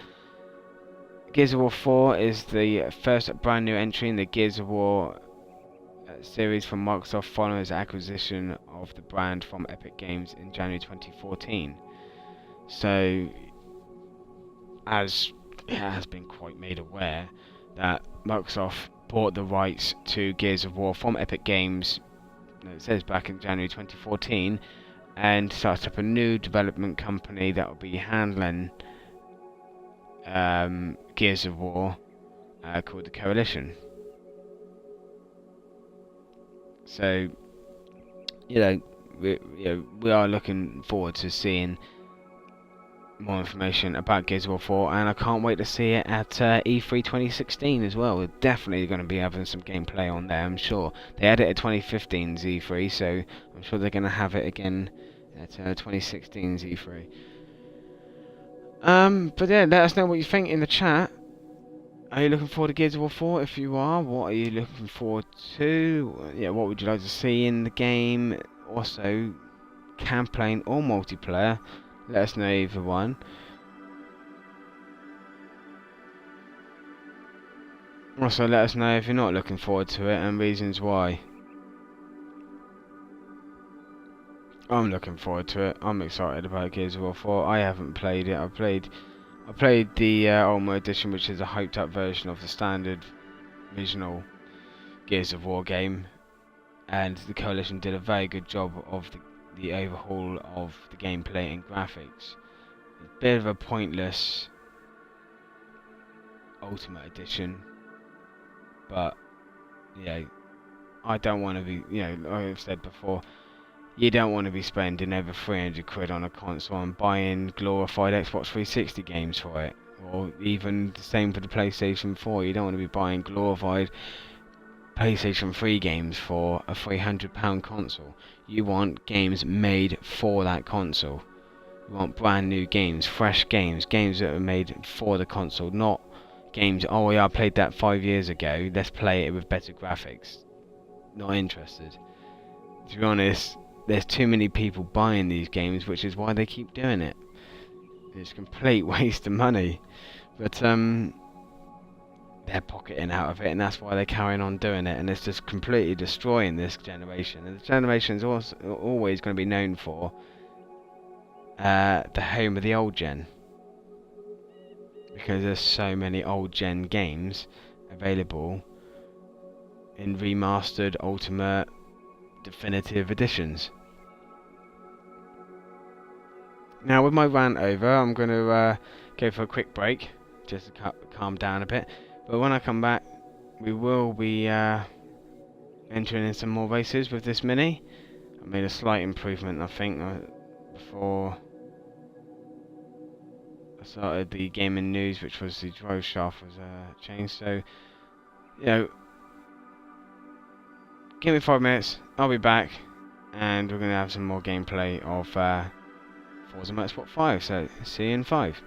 Gears of War 4 is the first brand new entry in the Gears of War series from Microsoft following its acquisition of the brand from Epic Games in January 2014. So, as it has been quite made aware, that Microsoft bought the rights to Gears of War from Epic Games, it says back in January 2014, and started up a new development company that will be handling Gears of War, called the Coalition. So, we are looking forward to seeing more information about Gears of War 4, and I can't wait to see it at E3 2016 as well. We're definitely going to be having some gameplay on there, I'm sure. They had it at 2015's E3, so I'm sure they're going to have it again at 2016's E3. But yeah, let us know what you think in the chat. Are you looking forward to Gears of War 4? If you are, what are you looking forward to? Yeah, what would you like to see in the game? Also, campaign or multiplayer? Let us know either one. Also, let us know if you're not looking forward to it and reasons why. I'm looking forward to it. I'm excited about Gears of War 4. I haven't played it. I played the Ultimate Edition, which is a hyped up version of the standard original Gears of War game, and the Coalition did a very good job of the overhaul of the gameplay and graphics. A bit of a pointless Ultimate Edition, but I don't want to be, like I've said before, you don't want to be spending over 300 quid on a console and buying glorified Xbox 360 games for it, or even the same for the PlayStation 4. You don't want to be buying glorified PlayStation 3 games for a £300 console. You want games made for that console. We want brand new games, fresh games, games that are made for the console, not games, oh yeah, I played that 5 years ago, let's play it with better graphics. Not interested. To be honest, there's too many people buying these games, which is why they keep doing it. It's a complete waste of money. But they're pocketing out of it, and that's why they're carrying on doing it, and it's just completely destroying this generation. And the generation is also always going to be known for the home of the old gen, because there's so many old gen games available in remastered, ultimate, definitive editions. Now with my rant over, I'm going to go for a quick break, just to calm down a bit. But when I come back, we will be entering in some more races with this Mini. I made a slight improvement, I think, before I started the gaming news, which was the drive shaft was changed. So, you know, give me 5 minutes, I'll be back, and we're going to have some more gameplay of Forza Motorsport 5. So, see you in 5.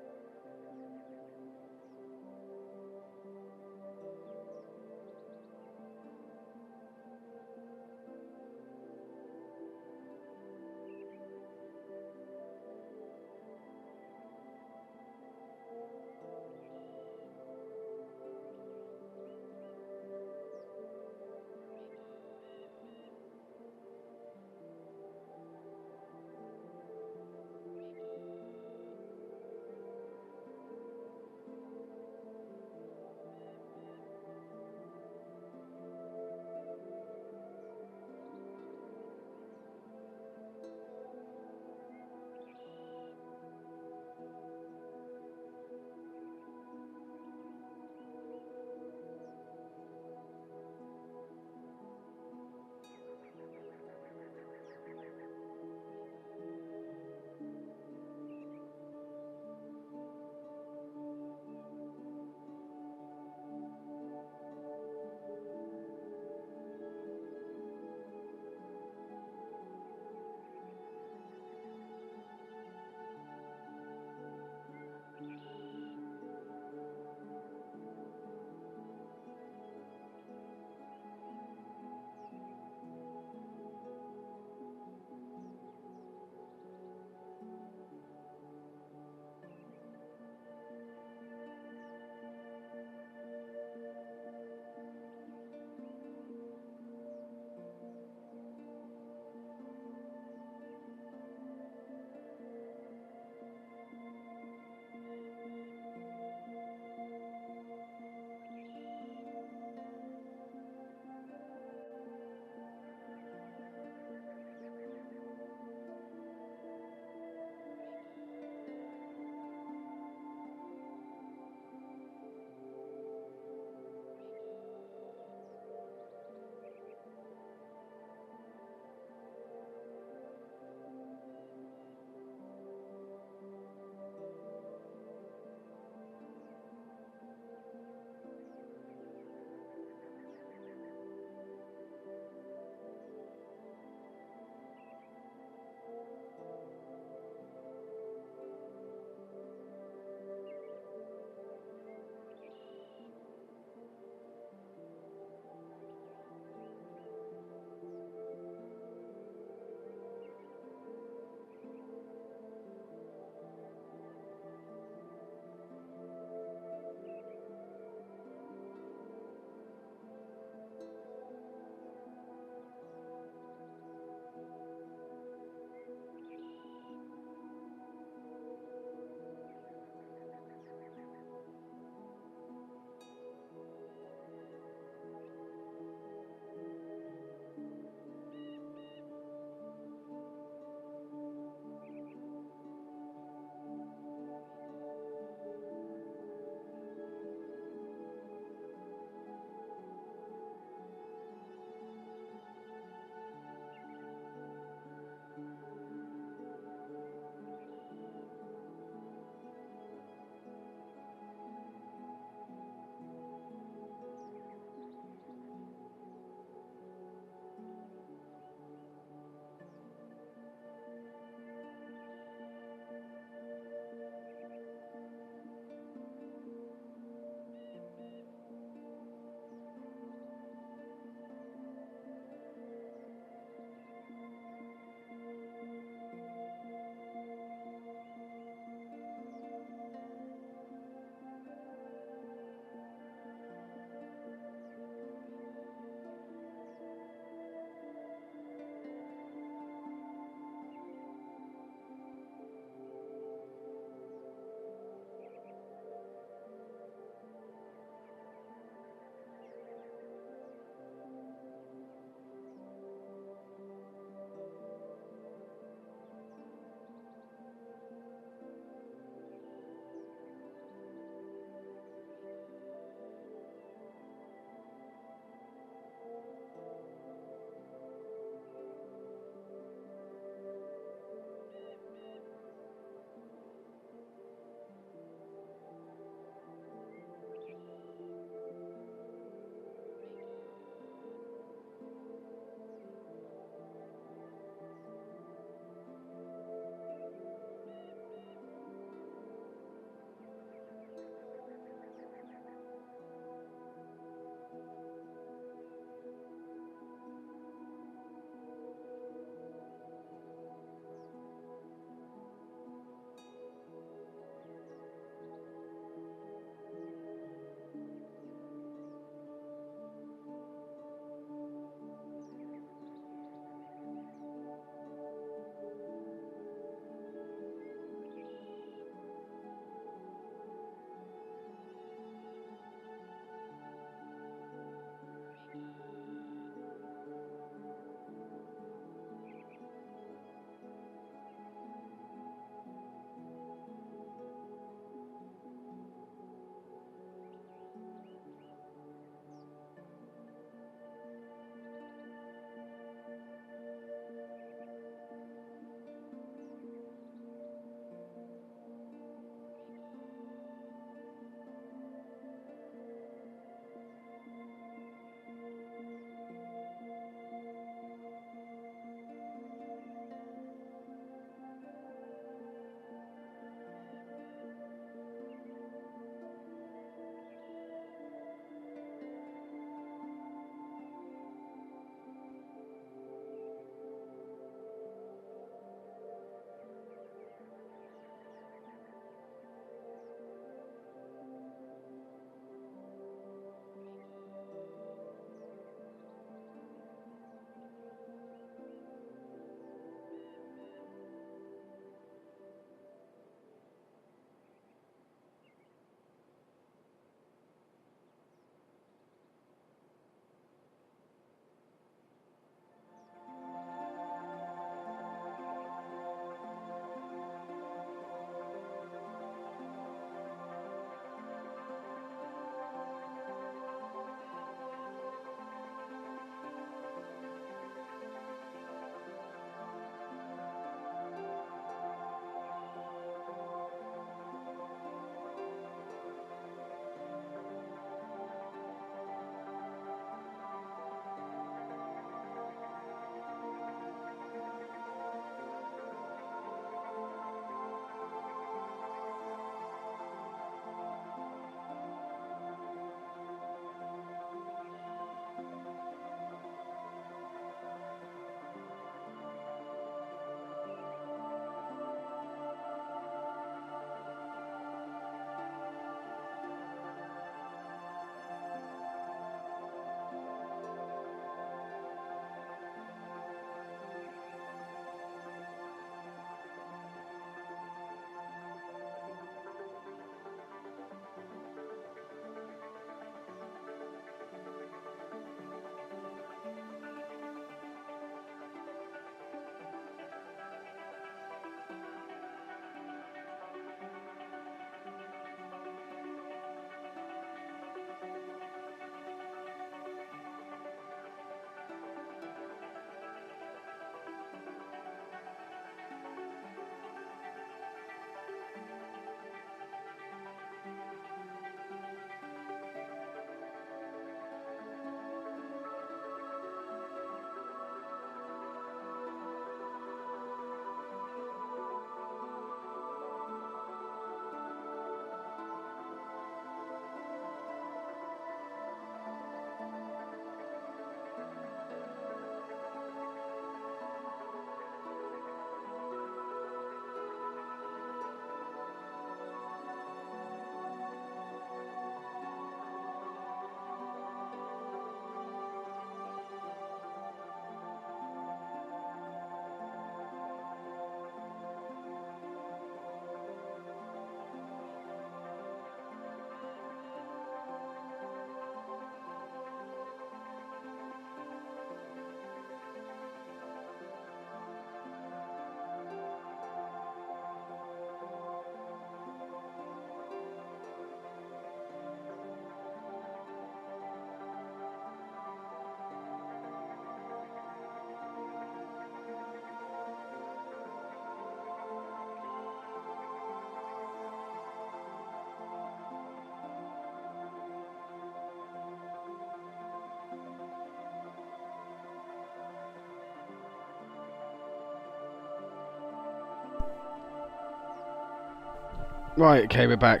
Right, okay, we're back.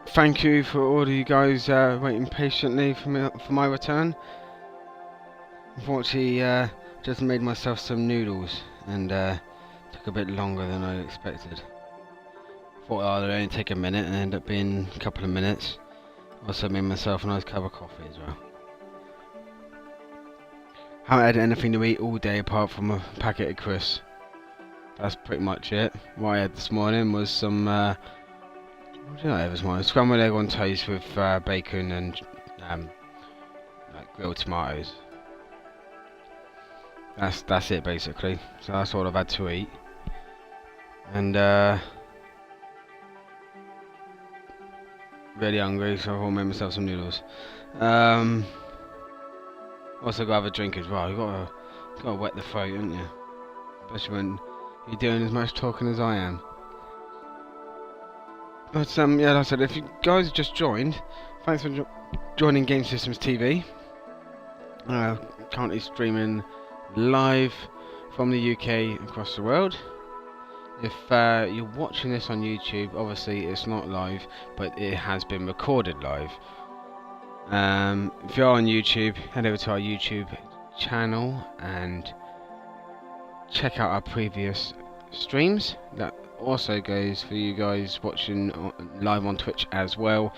Thank you for all of you guys waiting patiently for my return. Unfortunately, just made myself some noodles and took a bit longer than I expected. Thought I'd only take a minute and ended up being a couple of minutes. Also made myself a nice cup of coffee as well. Haven't had anything to eat all day apart from a packet of crisps. That's pretty much it. What I had this morning was some what did I have this morning? Scrambled egg on toast with bacon and like grilled tomatoes. That's it basically. So that's all I've had to eat. And really hungry, so I'll make myself some noodles. Also gotta have a drink as well. You gotta wet the throat, haven't you? Especially when you're doing as much talking as I am. But yeah, like I said, if you guys just joined, thanks for joining Gamessystemstv. Currently streaming live from the UK across the world. If you're watching this on YouTube, obviously it's not live, but it has been recorded live. If you're on YouTube, head over to our YouTube channel and check out our previous streams. That also goes for you guys watching live on Twitch as well.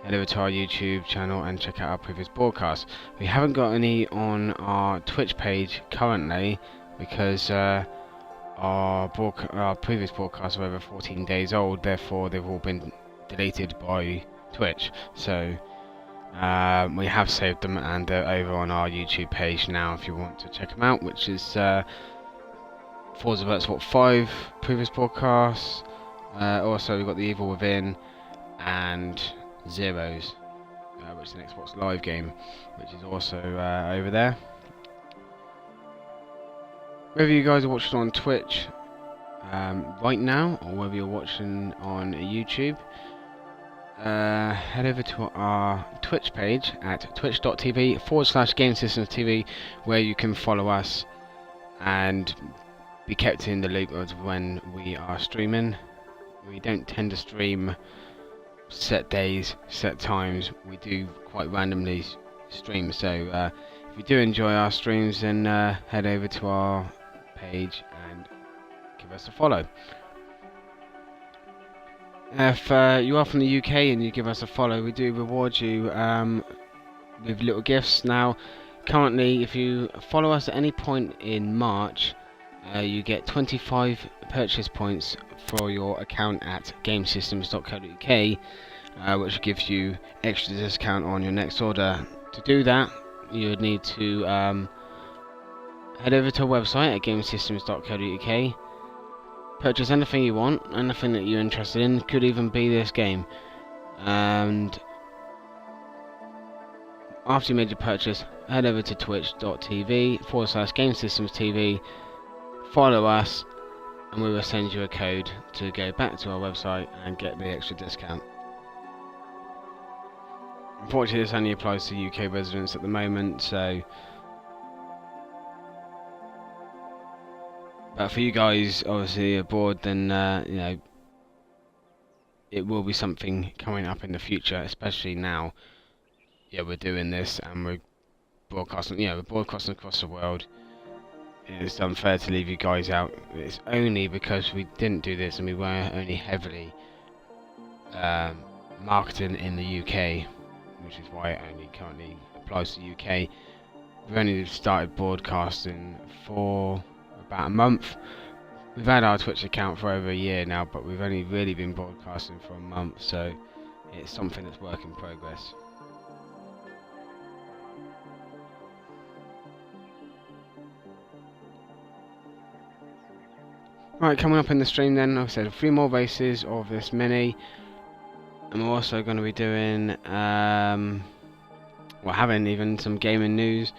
Head over to our YouTube channel and check out our previous broadcasts. We haven't got any on our Twitch page currently because our previous broadcasts are over 14 days old, therefore they've all been deleted by Twitch. So we have saved them and they're over on our YouTube page now if you want to check them out, which is Forza Motorsport 5 previous broadcasts. Also we've got The Evil Within and Zeros, which is an Xbox Live game, which is also over there. Whether you guys are watching on Twitch right now or whether you're watching on YouTube, head over to our Twitch page at twitch.tv/Gamessystemstv, where you can follow us and be kept in the loop of when we are streaming. We don't tend to stream set days, set times. We do quite randomly stream, so if you do enjoy our streams, then head over to our page and give us a follow. If you are from the UK and you give us a follow, we do reward you with little gifts. Now, currently, if you follow us at any point in March, you get 25 purchase points for your account at Gamessystems.co.uk, which gives you extra discount on your next order. To do that, you would need to head over to our website at Gamessystems.co.uk. Purchase anything you want, anything that you're interested in. Could even be this game. And after you made your purchase, head over to twitch.tv/Gamessystemstv, follow us, and we will send you a code to go back to our website and get the extra discount. Unfortunately, this only applies to UK residents at the moment, so but for you guys, obviously abroad, then you know, it will be something coming up in the future, especially now. Yeah, we're doing this and we're broadcasting. We're broadcasting across the world. It's unfair to leave you guys out. It's only because we didn't do this and we were only heavily marketing in the UK, which is why it only currently applies to the UK. We've only started broadcasting for about a month. We've had our Twitch account for over a year now, but we've only really been broadcasting for a month, so it's something that's work in progress. Right, coming up in the stream then, like I said, a few more races of this mini, and we're also going to be doing, having even some gaming news,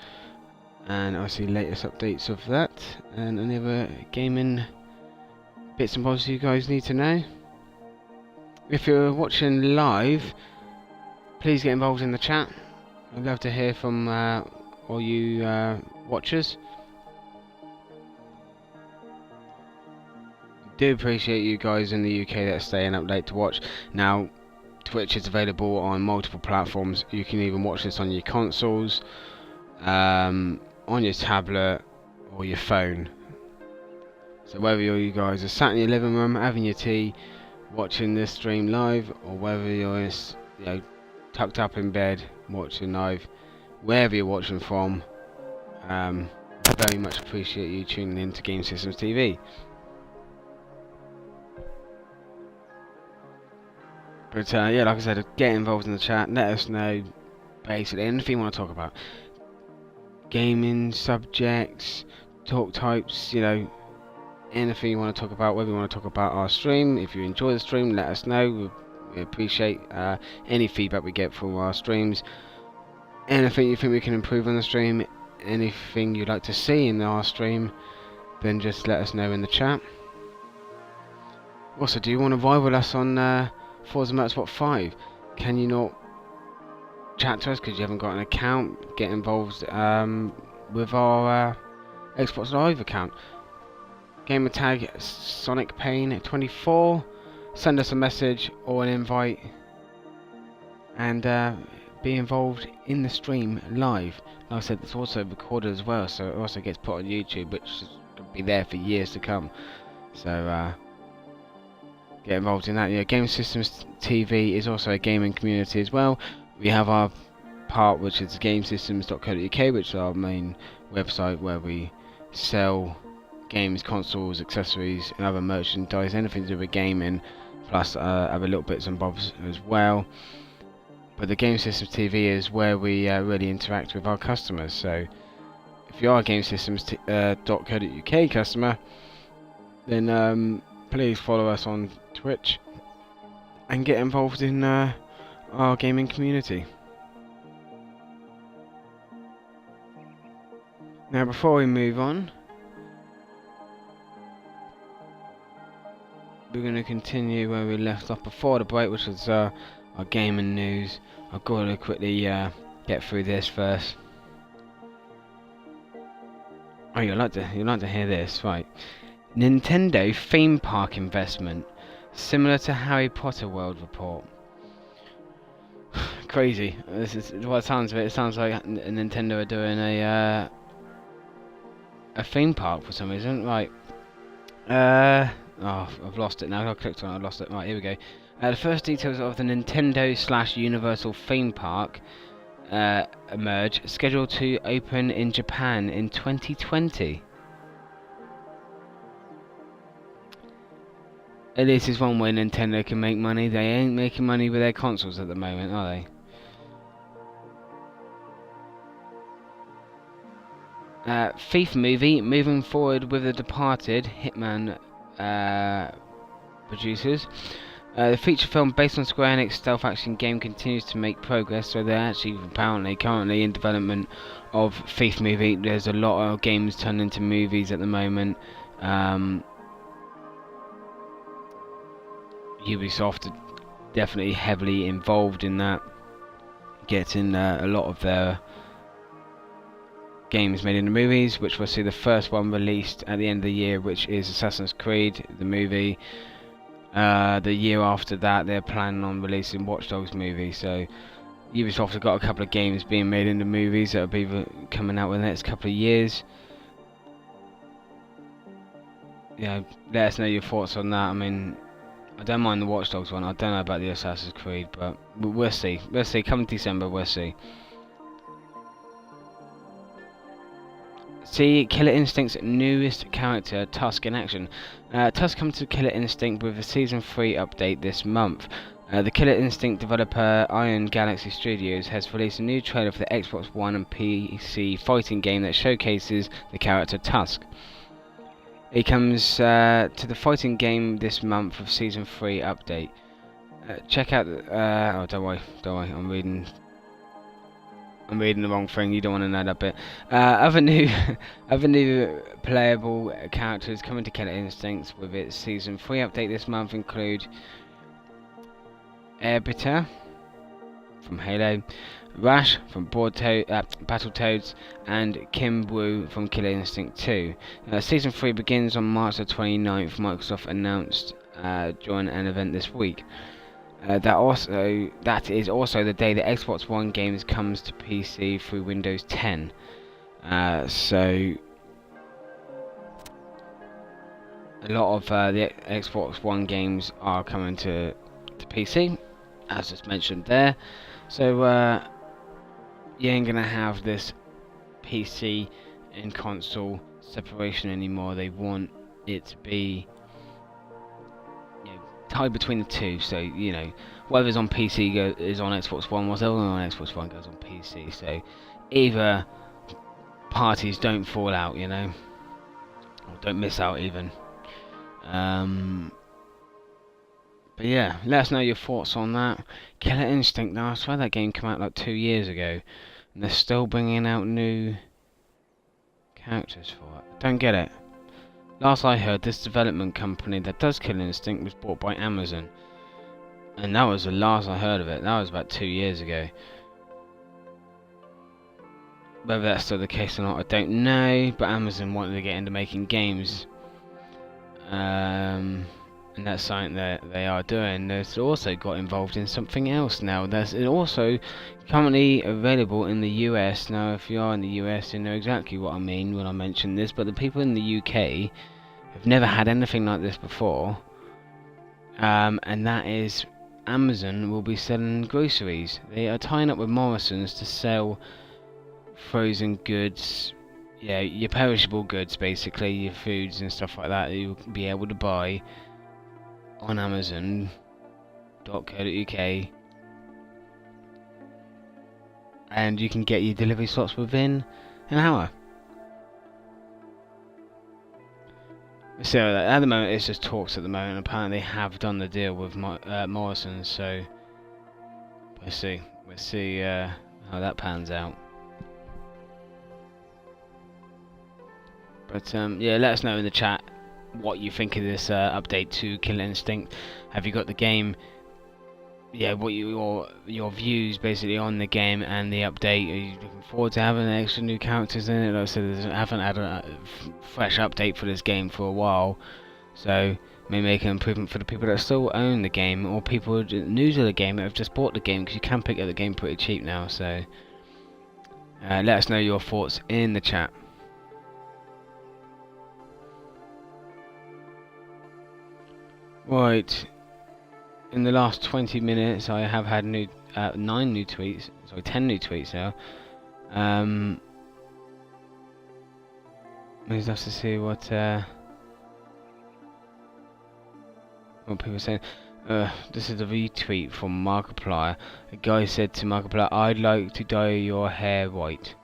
and obviously latest updates of that, and any other gaming bits and bobs you guys need to know. If you're watching live, please get involved in the chat. I'd love to hear from all you watchers. Do appreciate you guys in the UK that are staying up late to watch. Now, Twitch is available on multiple platforms. You can even watch this on your consoles, on your tablet, or your phone. So whether you guys are sat in your living room having your tea, watching this stream live, or whether you're tucked up in bed watching live, wherever you're watching from, very much appreciate you tuning in to Gamessystemstv. But yeah, like I said, get involved in the chat. Let us know basically anything you want to talk about. Gaming subjects, talk types, anything you want to talk about. Whether you want to talk about our stream, if you enjoy the stream, let us know. We appreciate any feedback we get from our streams. Anything you think we can improve on the stream, anything you'd like to see in our stream, then just let us know in the chat. Also, do you want to rival us on Forza Motorsport 5? Can you not chat to us because you haven't got an account? Get involved with our Xbox Live account. Gamer tag Sonic Pain 24. Send us a message or an invite and be involved in the stream live. Like I said, it's also recorded as well, so it also gets put on YouTube, which will be there for years to come. So get involved in that. Gamessystemstv is also a gaming community as well. We have our part, which is Gamessystems.co.uk, which is our main website where we sell games, consoles, accessories, and other merchandise, anything to do with gaming, plus other little bits and bobs as well. But the Gamessystemstv is where we really interact with our customers. So if you are a Gamessystems.co.uk customer, then please follow us on Twitch and get involved in our gaming community. Now, before we move on, we're going to continue where we left off before the break, which was our gaming news. I've got to quickly get through this first. Oh, you'd like to hear this, right? Nintendo theme park investment, similar to Harry Potter World report. Crazy. This is what it sounds of it. It sounds like Nintendo are doing a theme park for some reason. Right. Oh, I've lost it now. I clicked on it, I lost it. Right, here we go. The first details of the Nintendo/Universal theme park emerge, scheduled to open in Japan in 2020. This is one way Nintendo can make money. They ain't making money with their consoles at the moment, are they? Thief movie, moving forward with The Departed, Hitman producers. The feature film based on Square Enix stealth action game continues to make progress, so they're actually apparently currently in development of Thief movie. There's a lot of games turned into movies at the moment. Ubisoft are definitely heavily involved in that, getting a lot of their games made into movies, which we'll see the first one released at the end of the year, which is Assassin's Creed, the movie. The year after that, they're planning on releasing Watch Dogs movie, so Ubisoft have got a couple of games being made into movies that will be coming out in the next couple of years. Yeah, let us know your thoughts on that. I mean, I don't mind the Watch Dogs one. I don't know about the Assassin's Creed, but we'll see. We'll see. Come December, we'll see. See Killer Instinct's newest character, Tusk, in action. Tusk comes to Killer Instinct with a Season 3 update this month. The Killer Instinct developer Iron Galaxy Studios has released a new trailer for the Xbox One and PC fighting game that showcases the character Tusk. It comes to the fighting game this month with Season 3 update. Check out the... oh, don't worry, I'm reading the wrong thing. You don't want to know that bit. Other new playable characters coming to Killer Instinct with its Season 3 update this month include Arbiter from Halo, Rash from Battletoads, and Kim Woo from Killer Instinct 2. Season 3 begins on March the 29th. Microsoft announced during an event this week. That is also the day the Xbox One games comes to PC through Windows 10. So a lot of the Xbox One games are coming to PC, as just mentioned there. So you ain't gonna have this PC and console separation anymore. They want it to be, you know, tied between the two. So you know, whatever's on PC is on Xbox One. Whatever's on Xbox One goes on PC. So either parties don't fall out, you know, or don't miss out even. But yeah, let us know your thoughts on that. Killer Instinct, now I swear that game came out like 2 years ago, and they're still bringing out new characters for it. Don't get it. Last I heard, this development company that does Killer Instinct was bought by Amazon, and that was the last I heard of it. That was about 2 years ago. Whether that's still the case or not, I don't know, but Amazon wanted to get into making games. And that's something that they are doing. They've also got involved in something else now. That's also currently available in the US. Now, if you are in the US, you know exactly what I mean when I mention this, but the people in the UK have never had anything like this before. And that is Amazon will be selling groceries. They are tying up with Morrison's to sell frozen goods. Yeah, your perishable goods, basically, your foods and stuff like that you'll be able to buy on Amazon.co.uk, and you can get your delivery slots within an hour. So at the moment it's just talks at the moment. Apparently they have done the deal with Morrison's, so we'll see how that pans out. But yeah, let us know in the chat what you think of this update to Killer Instinct. Have you got the game? Yeah, what your views basically on the game and the update. Are you looking forward to having extra new characters in it? Like I said, I haven't had a fresh update for this game for a while, so may make an improvement for the people that still own the game, or people new to the game that have just bought the game, because you can pick up the game pretty cheap now. So let us know your thoughts in the chat. Right, in the last 20 minutes I have had 10 new tweets now. We just have to see what people are saying. This is a retweet from Markiplier. A guy said to Markiplier, "I'd like to dye your hair white."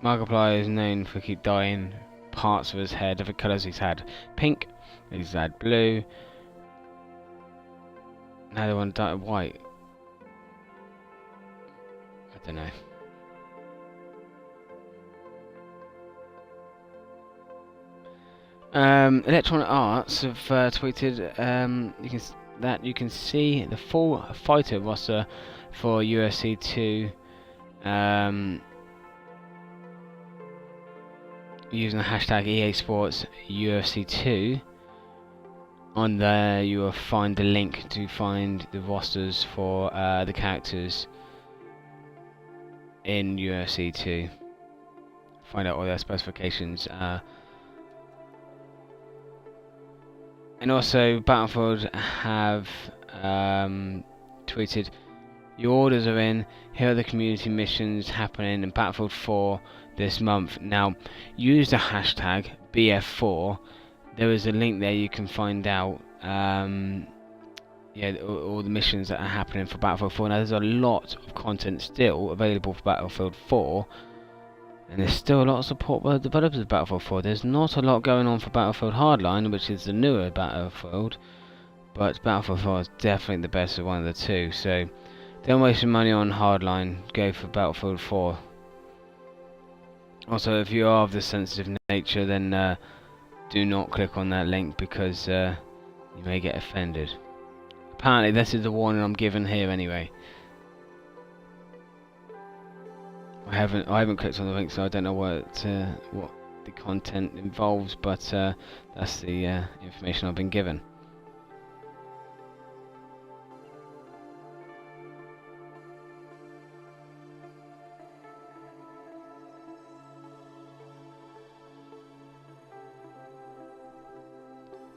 Markiplier is known for keep dyeing parts of his hair, different colours. He's had pink, he's had blue, now they want to dye it white. I don't know. Electronic Arts have tweeted you can see the full fighter roster for UFC 2 using the hashtag EA Sports UFC 2. On there you will find the link to find the rosters for the characters in UFC 2. Find out all their specifications. And also Battlefield have tweeted, "Your orders are in. Here are the community missions happening in Battlefield 4 this month." Now, use the hashtag BF4. There is a link there you can find out yeah, all the missions that are happening for Battlefield 4. Now, there's a lot of content still available for Battlefield 4, and there's still a lot of support by the developers of Battlefield 4. There's not a lot going on for Battlefield Hardline, which is the newer Battlefield, but Battlefield 4 is definitely the best of one of the two. So don't waste your money on Hardline, go for Battlefield 4. Also, if you are of the sensitive nature, then do not click on that link, because you may get offended. apparently this is the warning I'm given here anyway. I haven't clicked on the link, so I don't know what the content involves, but that's the information I've been given.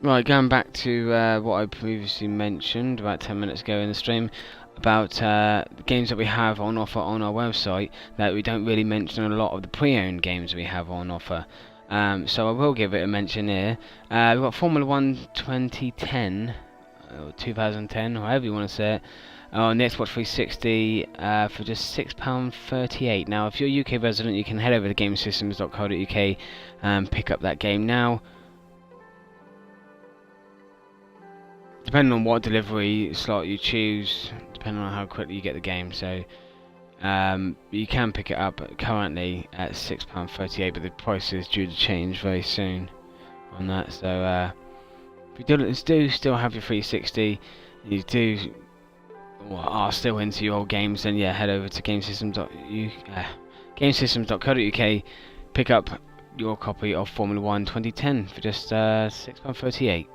Right, going back to what I previously mentioned about 10 minutes ago in the stream about the games that we have on offer on our website, that we don't really mention a lot of the pre-owned games we have on offer. So I will give it a mention here. We've got Formula 1 2010, or 2010, however you want to say it, on the Xbox 360 for just £6.38. Now, if you're a UK resident, you can head over to Gamessystemstv.co.uk and pick up that game now. Depending on what delivery slot you choose, depending on how quickly you get the game, so you can pick it up currently at £6.38, but the price is due to change very soon on that. So if you do still have your 360, you are still into your old games, then yeah, head over to Gamessystemstv.co.uk, pick up your copy of Formula 1 2010 for just £6.38.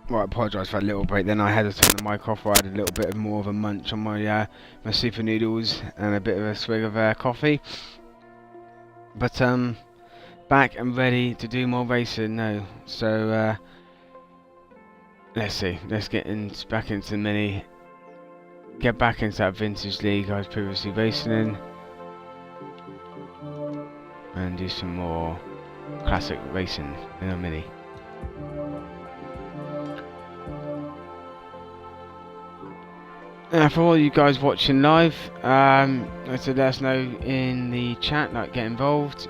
Right, I apologise for a little break. Then I had to turn the mic off. I had a little bit of more of a munch on my my super noodles and a bit of a swig of coffee. But back and ready to do more racing now. So let's see. Let's get back into the mini. Get back into that vintage league I was previously racing in, and do some more classic racing in a mini. For all you guys watching live, so let us know in the chat, like get involved.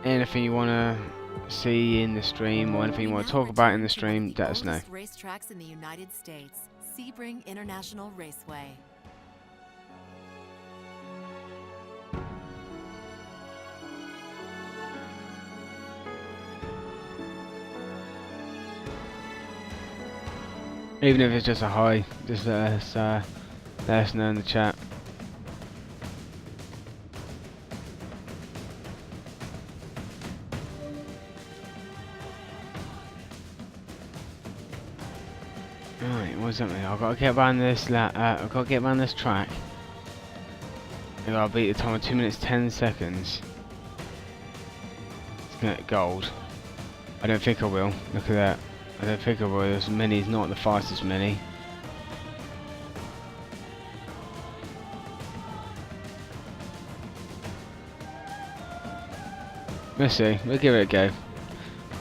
Anything you want to see in the stream or anything you want to talk about in the stream, let us know. Racetracks in the United States, Sebring International Raceway. Even if it's just a hi, just let us know in the chat. Right, what's that mean? I've got to get around this. I've got to get around this track. And I'll beat the time of 2 minutes 10 seconds. It's gonna get gold. I don't think I will. Look at that. I don't think I will. This mini's not the fastest mini. Let's see. We'll give it a go.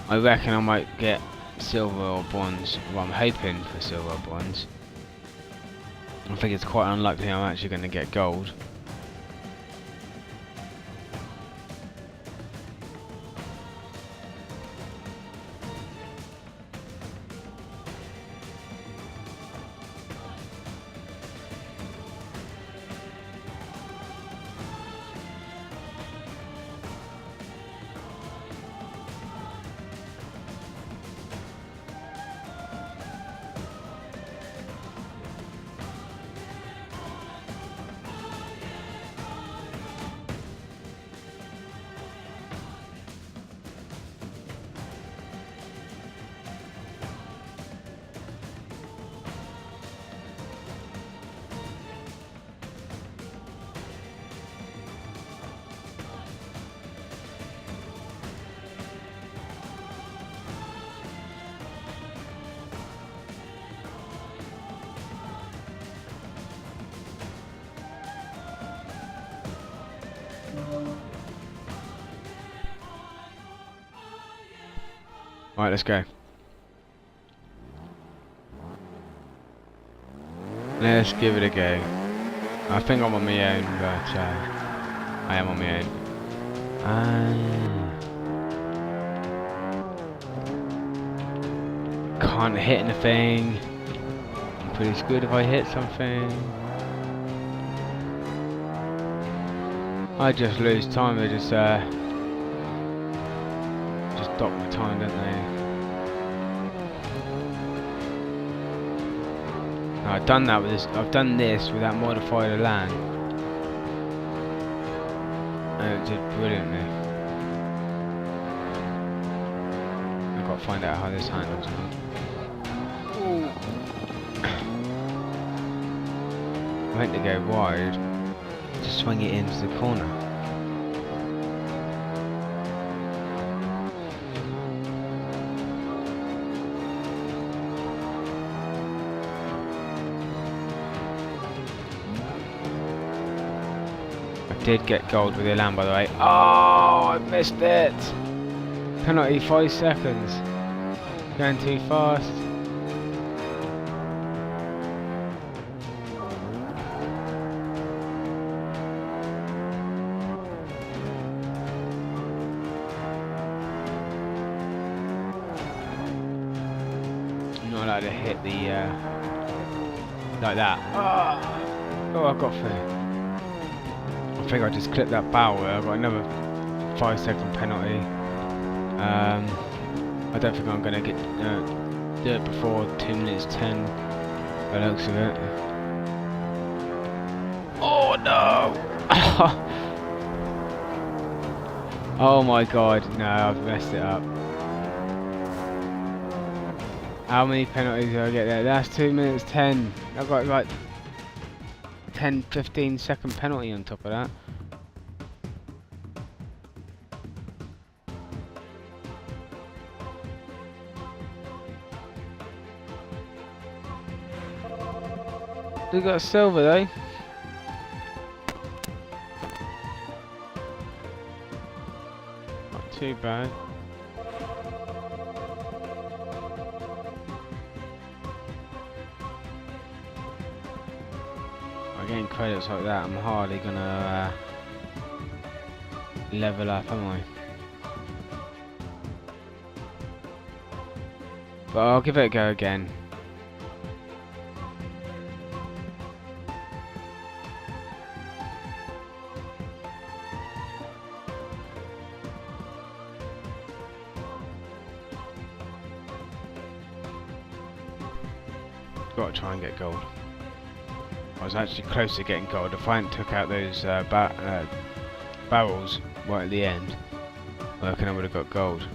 I reckon I might get silver or bronze. Well, I'm hoping for silver or bronze. I think it's quite unlikely I'm actually going to get gold. Right, let's go. Let's give it a go. I think I'm on my own, but I am on my own. Can't hit anything. I'm pretty good if I hit something. I just lose time. They just dock my time, don't they? No, I've done that with this. I've done this with that modified land, and it did brilliantly. I've got to find out how this handles now. I meant to go wide to swing it into the corner. I did get gold with the land, by the way. Oh, I missed it! Penalty, 5 seconds. Going too fast. You're not allowed to hit the like that. Oh, I got through. I think I just clipped that barrel. I got another 5-second penalty. I don't think I'm gonna get do it before 2 minutes 10. By the looks of it. Oh no! Oh my god! No, I've messed it up. How many penalties do I get there? That's 2 minutes 10. I've got like 10-15 second penalty on top of that. We got a silver though. Not too bad. I'm getting credits like that. I'm hardly gonna level up, am I? But I'll give it a go again. Got to try and get gold. I was actually close to getting gold. If I hadn't took out those barrels right at the end, I reckon I would have got gold.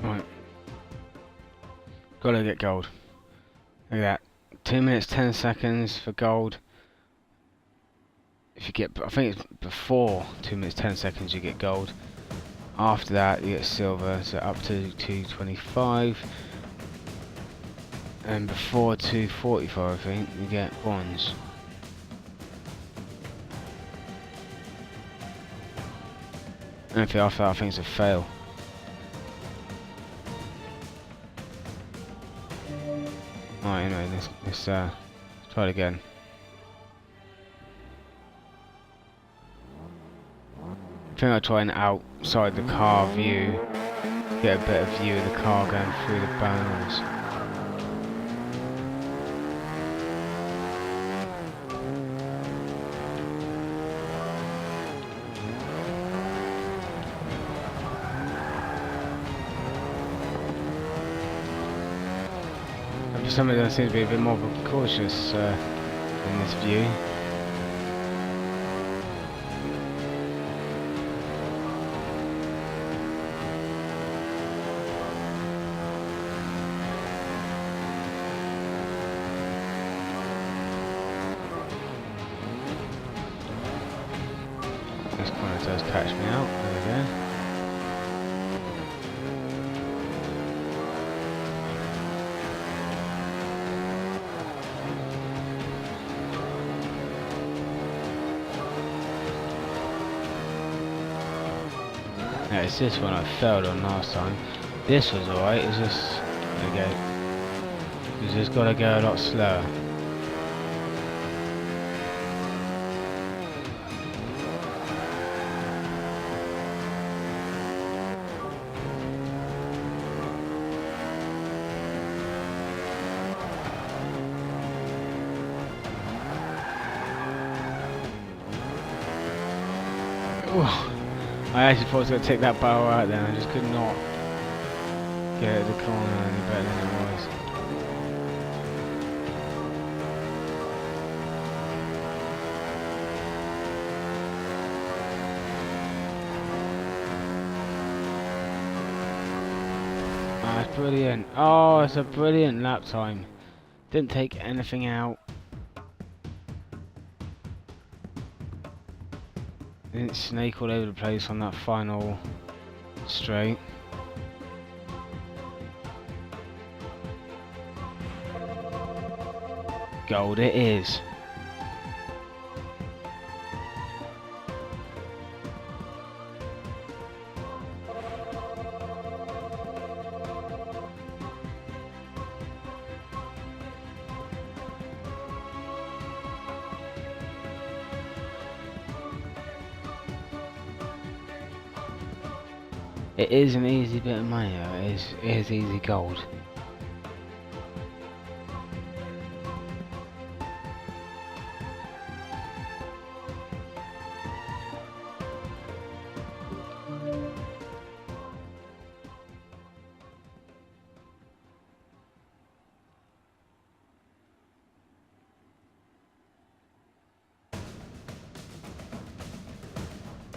Right. Gotta get gold. Look at that. 2 minutes 10 seconds for gold. If you get, I think it's before 2 minutes 10 seconds you get gold. After that you get silver, so up to 225. And before 245 I think you get bronze. Anything after that I think it's a fail. Alright, anyway, let's try it again. I think I'll try and outside the car view, get a better view of the car going through the barrels. For some reason I seem to be a bit more cautious in this view. This corner does catch me out, there we go. Yeah, it's this one I failed on last time. This was alright, it's just you just gotta go a lot slower. Ooh. I actually thought I was going to take that barrel out then, I just could not get at the corner any better than it was. Ah, it's brilliant. Oh, it's a brilliant lap time. Didn't take anything out. Didn't snake all over the place on that final straight. Gold it is. It is an easy bit of money though, it is easy gold.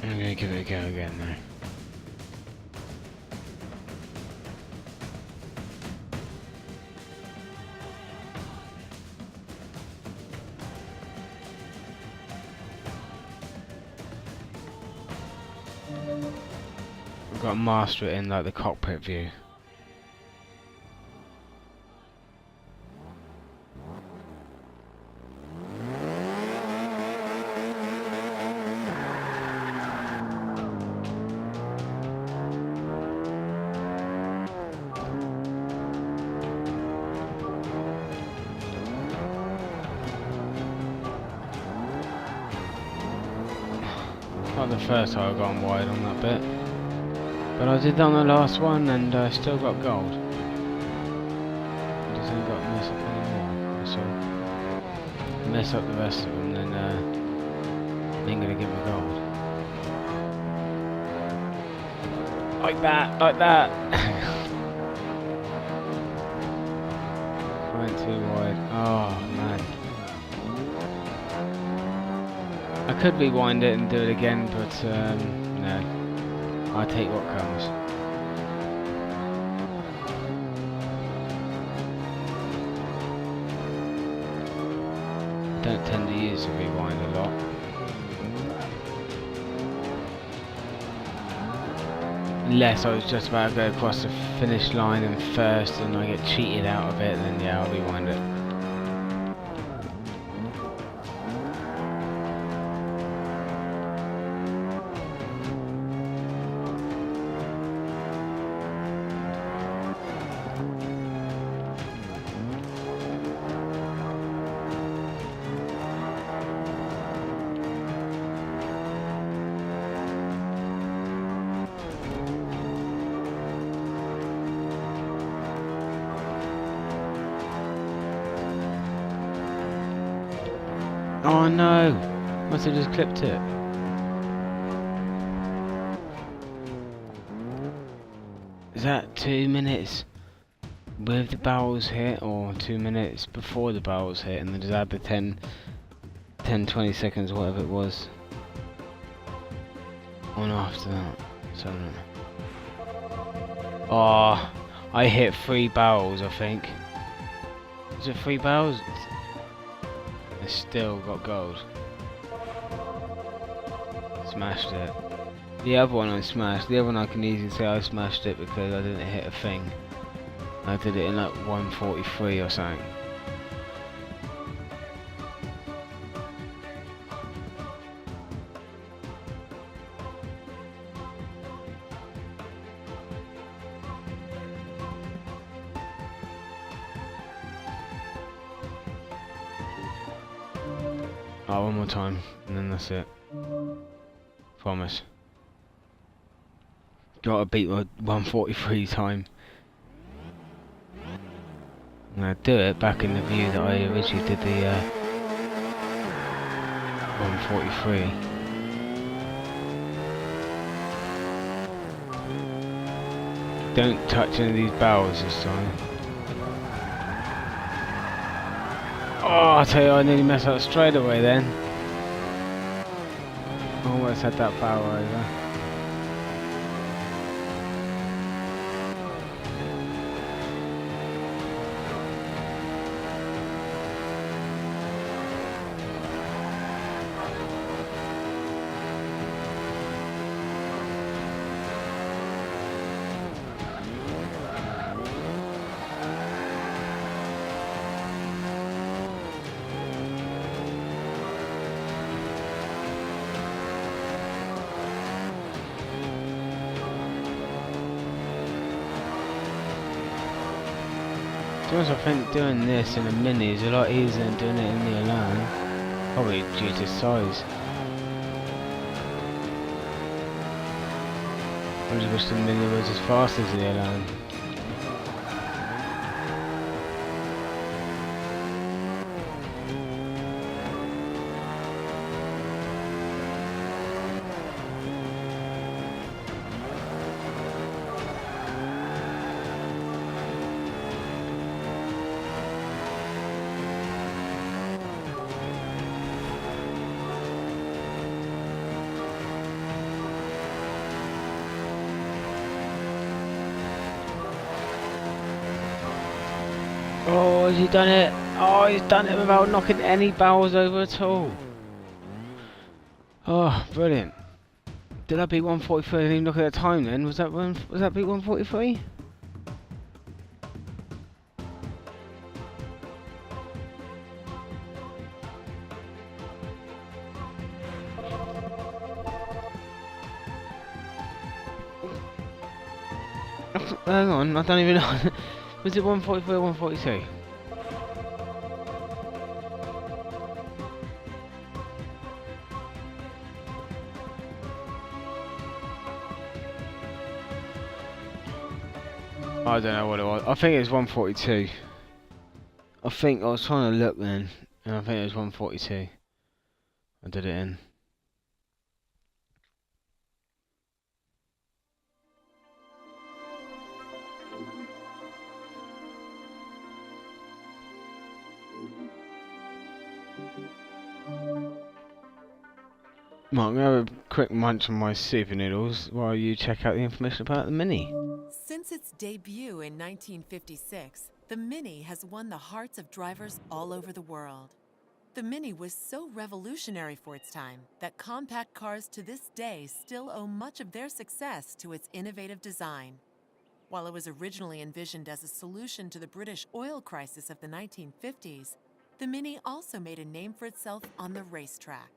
I'm gonna give it a go again though. I've got to master it in like the cockpit view. Not the first time I've gone wide on that bit. But I did that on the last one and I still got gold. I just ain't got to mess up anymore, that's all. Mess up the rest of them, then ain't gonna get my gold. Like that, like that! Went too wide. Oh man. I could rewind it and do it again, but no. I'll take what comes. Don't tend to use the rewind a lot. Unless I was just about to go across the finish line and first and I get cheated out of it, then yeah, I'll rewind it. Oh no! Must have just clipped it. Is that 2 minutes? with the barrels hit, or 2 minutes before the barrels hit, and then just add the 20 seconds, whatever it was, on after that. So I don't know. Oh, I hit 3 barrels, I think. Is it 3 barrels? I still got gold. Smashed it. The other one I smashed. The other one I can easily say I smashed it because I didn't hit a thing. I did it in like 1:43 or something. Oh, one more time, and then that's it. Promise. Gotta beat my 1:43 time. I'm gonna do it back in the view that I originally did the 1:43. Don't touch any of these barrels this time. Oh, I tell you, I nearly messed up straight away then. Almost had that barrel over. To be honest, I think doing this in a Mini is a lot easier than doing it in the Elan. Probably due to size. I just wish the Mini was as fast as the Elan. Oh, has he done it? Oh, he's done it without knocking any barrels over at all. Oh, brilliant. Did I beat 1:43? I didn't even look at the time then. Was that beat 1:43? Hang on, I don't even know. Was it 1:43 or 1:42? I don't know what it was. I think it was 1:42. I think I was trying to look then, and I think it was 1:42. I did it in. Right, I'm going to have a quick munch on my super noodles while you check out the information about the Mini. Since its debut in 1956, the Mini has won the hearts of drivers all over the world. The Mini was so revolutionary for its time that compact cars to this day still owe much of their success to its innovative design. While it was originally envisioned as a solution to the British oil crisis of the 1950s, the Mini also made a name for itself on the racetrack.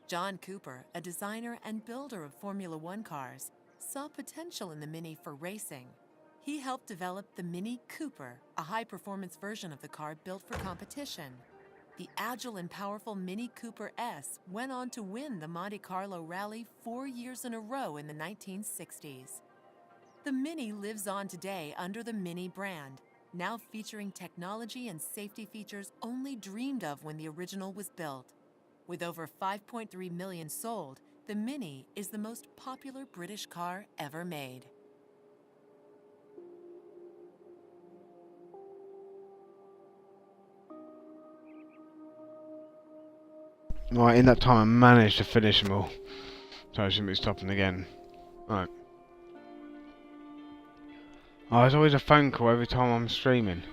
John Cooper, a designer and builder of Formula One cars, saw potential in the Mini for racing. He helped develop the Mini Cooper, a high-performance version of the car built for competition. The agile and powerful Mini Cooper S went on to win the Monte Carlo Rally 4 years in a row in the 1960s. The Mini lives on today under the Mini brand, now featuring technology and safety features only dreamed of when the original was built. With over 5.3 million sold, the Mini is the most popular British car ever made. Right, in that time I managed to finish them all. So I shouldn't be stopping again. Right. Oh, there's always a phone call every time I'm streaming.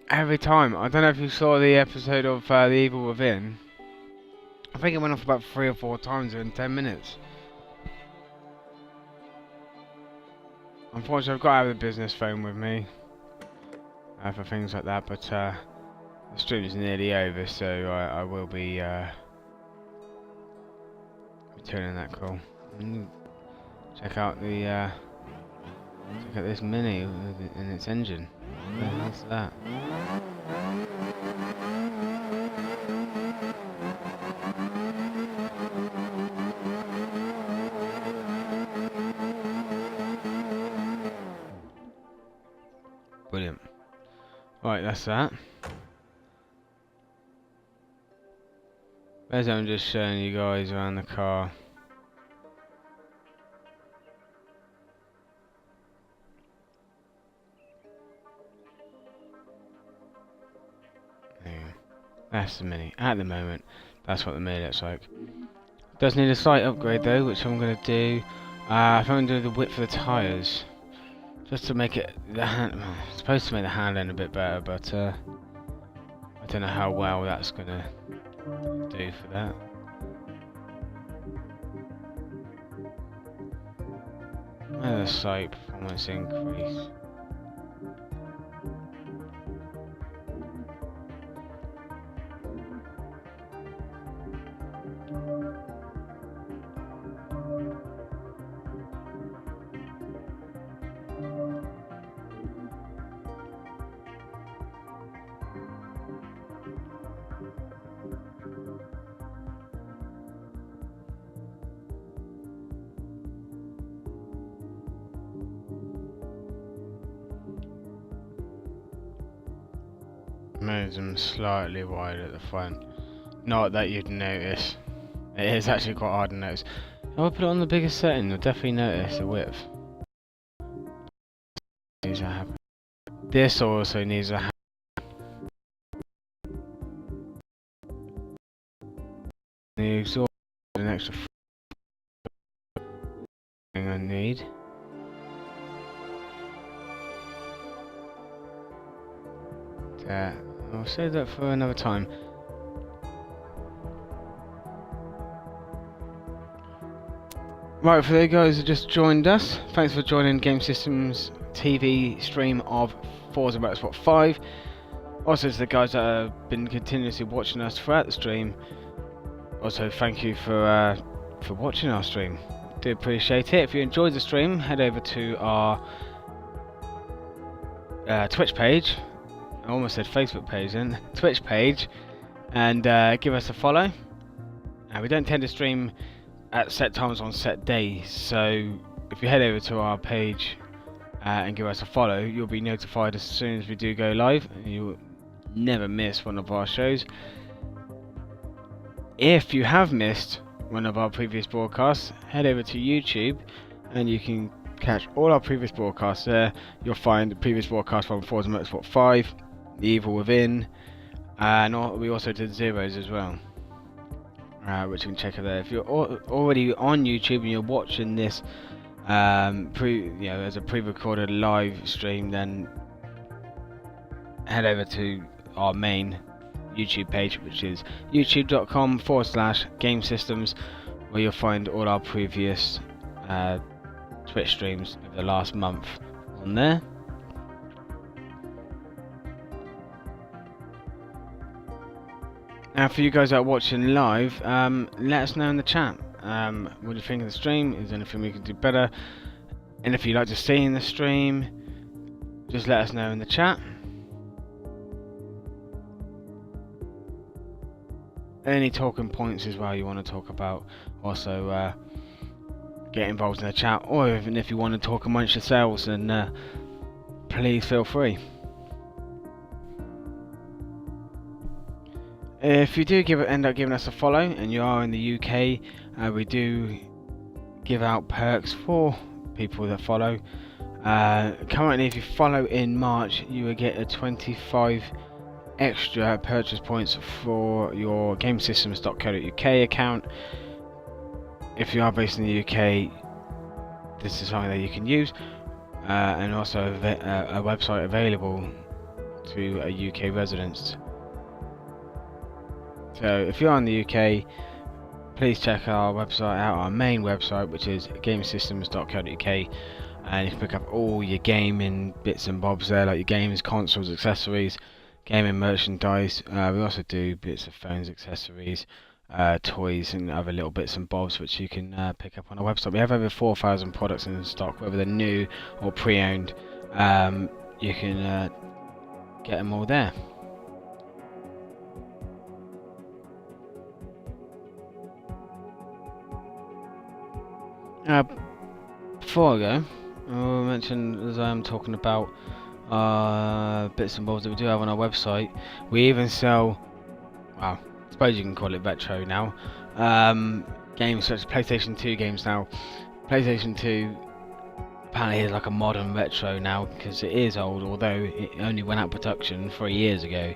Every time. I don't know if you saw the episode of The Evil Within. I think it went off about 3 or 4 times in 10 minutes. Unfortunately, I've got to have the business phone with me for things like that, but the stream is nearly over, so I will be returning that call. Check out this Mini and its engine. What the hell's that? Brilliant. Right, that's that. As I'm just showing you guys around the car. There you go. That's the Mini. At the moment, that's what the Mini looks like. Does need a slight upgrade though, which I'm going to do. I think I'm going to do the width of the tyres. Just to make it, it's supposed to make the handling a bit better, but I don't know how well that's going to do for that. And a slight performance increase. Made them slightly wide at the front. Not that you'd notice. It is actually quite hard to notice. If I put it on the biggest setting, you'll definitely notice the width. Needs to happen. This also needs to happen. The exhaust is an extra thing I need. I'll save that for another time. Right, for the guys who just joined us, thanks for joining Gamessystemstv stream of Forza Motorsport 5. Also to the guys that have been continuously watching us throughout the stream. Also thank you for watching our stream. Do appreciate it. If you enjoyed the stream, head over to our Twitch page. I almost said Facebook page then. Twitch page, and give us a follow. We don't tend to stream at set times on set days, so if you head over to our page and give us a follow, you'll be notified as soon as we do go live, and you'll never miss one of our shows. If you have missed one of our previous broadcasts, head over to YouTube and you can catch all our previous broadcasts there. You'll find the previous broadcast from Forza Motorsport 5, The Evil Within, and we also did Zeros as well, which you can check out there. If you're already on YouTube and you're watching this as a pre-recorded live stream, then head over to our main YouTube page, which is youtube.com/gamesystems, where you'll find all our previous Twitch streams over the last month on there. Now for you guys that are watching live, let us know in the chat. What do you think of the stream? Is there anything we can do better? And if you'd like to see in the stream, just let us know in the chat. Any talking points as well you want to talk about, also get involved in the chat, or even if you want to talk amongst yourselves, then please feel free. If you do end up giving us a follow and you are in the UK, we do give out perks for people that follow. Currently, if you follow in March, you will get a 25 extra purchase points for your Gamessystemstv.co.uk account. If you are based in the UK, this is something that you can use, and also a website available to UK residents. So if you're in the UK, please check our website out, our main website, which is Gamessystemstv.co.uk, and you can pick up all your gaming bits and bobs there, like your games, consoles, accessories, gaming merchandise. We also do bits of phones, accessories, toys, and other little bits and bobs which you can pick up on our website. We have over 4,000 products in stock, whether they're new or pre-owned. You can get them all there. Before I go, I'll mention, as I am talking about bits and bobs that we do have on our website. We even sell, well, I suppose you can call it retro now, games such as PlayStation 2 games now. PlayStation 2 apparently is like a modern retro now, because it is old, although it only went out of production 3 years ago.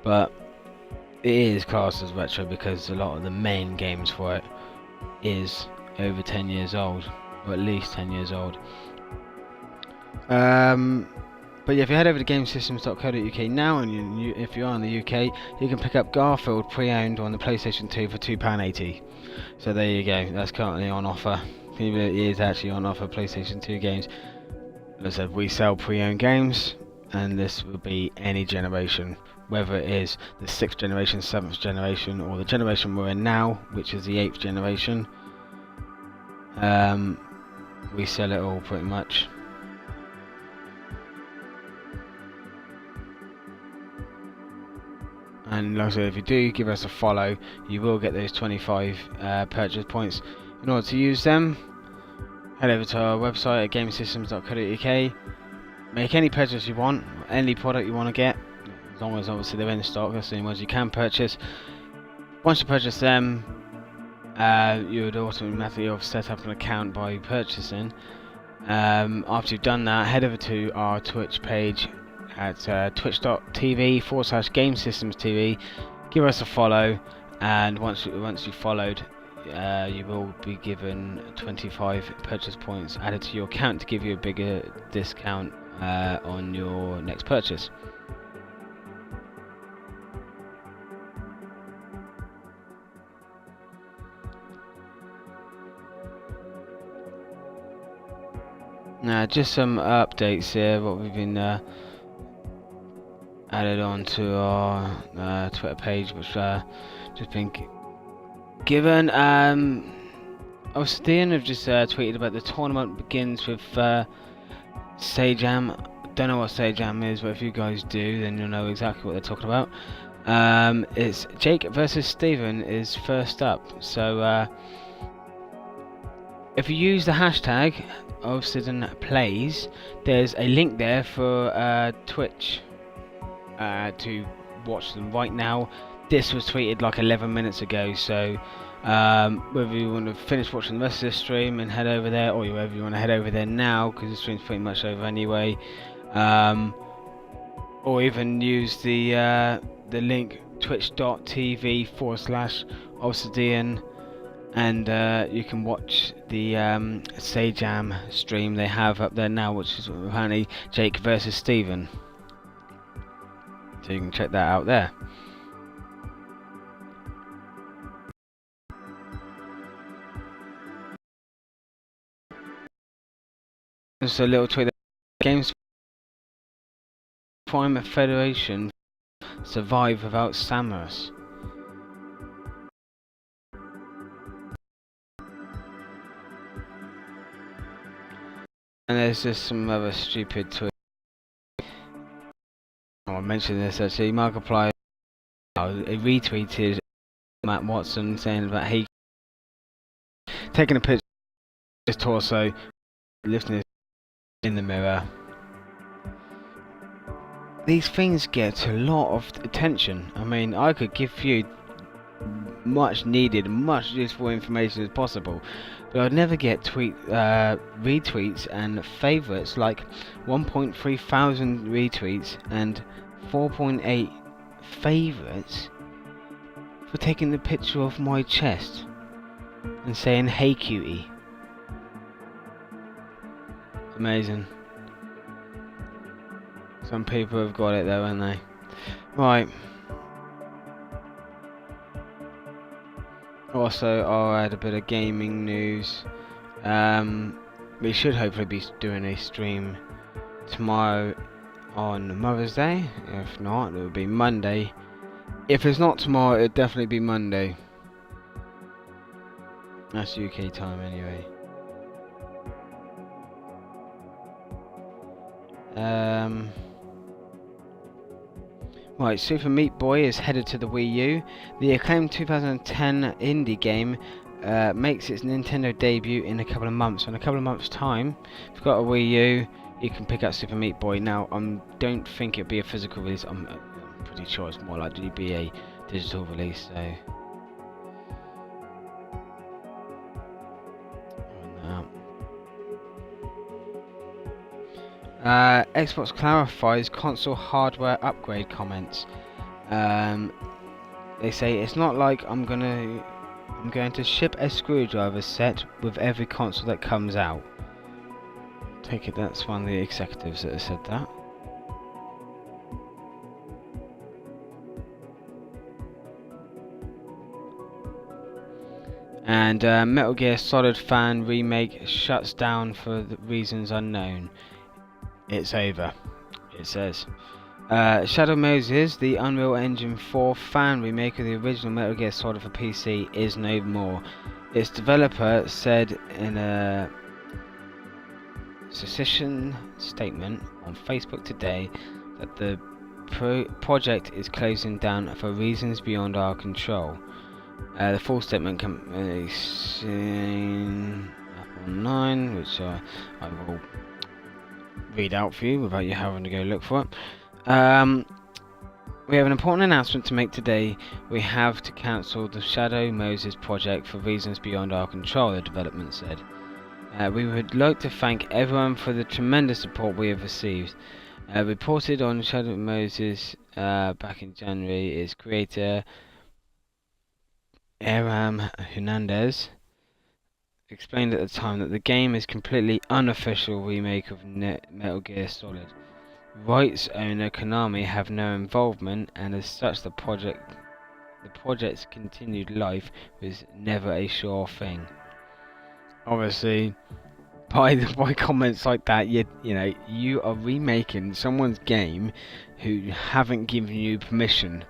But it is classed as retro because a lot of the main games for it is over 10 years old, or at least 10 years old. But yeah, if you head over to Gamessystemstv.co.uk now, and if you are in the UK, you can pick up Garfield pre-owned on the PlayStation 2 for £2.80. So there you go, that's currently on offer. It is actually on offer, PlayStation 2 games. As I said, we sell pre-owned games, and this will be any generation, whether it is the 6th generation, 7th generation, or the generation we're in now, which is the 8th generation. We sell it all pretty much. And like I said, if you do give us a follow, you will get those 25 purchase points. In order to use them, head over to our website at Gamessystemstv.co.uk. Make any purchase you want, any product you want to get, as long as obviously they're in stock. That's the only ones you can purchase. Once you purchase them, you would automatically have set up an account by purchasing. After you've done that, head over to our Twitch page at twitch.tv/Gamessystemstv. Give us a follow, and once you've followed, you will be given 25 purchase points added to your account to give you a bigger discount on your next purchase. Now, just some updates here, what we've been added on to our Twitter page, which just been given. Obsidian have just tweeted about the tournament begins with Sajam. Don't know what Sajam is, but if you guys do, then you'll know exactly what they're talking about. It's Jake versus Steven is first up. So if you use the hashtag Obsidian Plays, there's a link there for Twitch to watch them right now. This was tweeted like 11 minutes ago, so whether you want to finish watching the rest of the stream and head over there, or whether you want to head over there now because the stream's pretty much over anyway, or even use the link twitch.tv/Obsidian, and you can watch the Sajam stream they have up there now, which is apparently Jake versus Steven. So you can check that out there. Just a little tweet. Games Prime Federation survive without Samus. And there's just some other stupid tweets. I mentioned this actually. Markiplier retweeted Matt Watson saying about he taking a picture of his torso, lifting it in the mirror. These things get a lot of attention. I mean, I could give you much needed, much useful information as possible, but I'd never get retweets and favourites like 1.3 thousand retweets and 4.8 favourites for taking the picture of my chest and saying, "Hey cutie." Amazing. Some people have got it though, haven't they? Right. Also, I'll add a bit of gaming news. We should hopefully be doing a stream tomorrow on Mother's Day. If not, it will be Monday. If it's not tomorrow, it'll definitely be Monday. That's UK time anyway. Right, Super Meat Boy is headed to the Wii U. The acclaimed 2010 indie game makes its Nintendo debut in a couple of months. So in a couple of months' time, if you've got a Wii U, you can pick up Super Meat Boy. Now, I don't think it'll be a physical release. I'm pretty sure it's more likely to be a digital release. So. Xbox clarifies console hardware upgrade comments. They say it's not like I'm going to ship a screwdriver set with every console that comes out. Take it that's one of the executives that have said that. And Metal Gear Solid fan remake shuts down for the reasons unknown. It's over, it says. Shadow Moses, the Unreal Engine 4 fan remake of the original Metal Gear Solid for PC, is no more. Its developer said in a secession statement on Facebook today that the project is closing down for reasons beyond our control. The full statement can be seen up online, which I will read out for you without you having to go look for it. We have an important announcement to make today. We have to cancel the Shadow Moses project for reasons beyond our control, the development said. We would like to thank everyone for the tremendous support we have received. Reported on Shadow Moses back in January, its creator Aram Hernandez explained at the time that the game is completely unofficial remake of Metal Gear Solid. Rights owner Konami have no involvement, and as such the project's continued life was never a sure thing. Obviously, by comments like that, you know you are remaking someone's game who haven't given you permission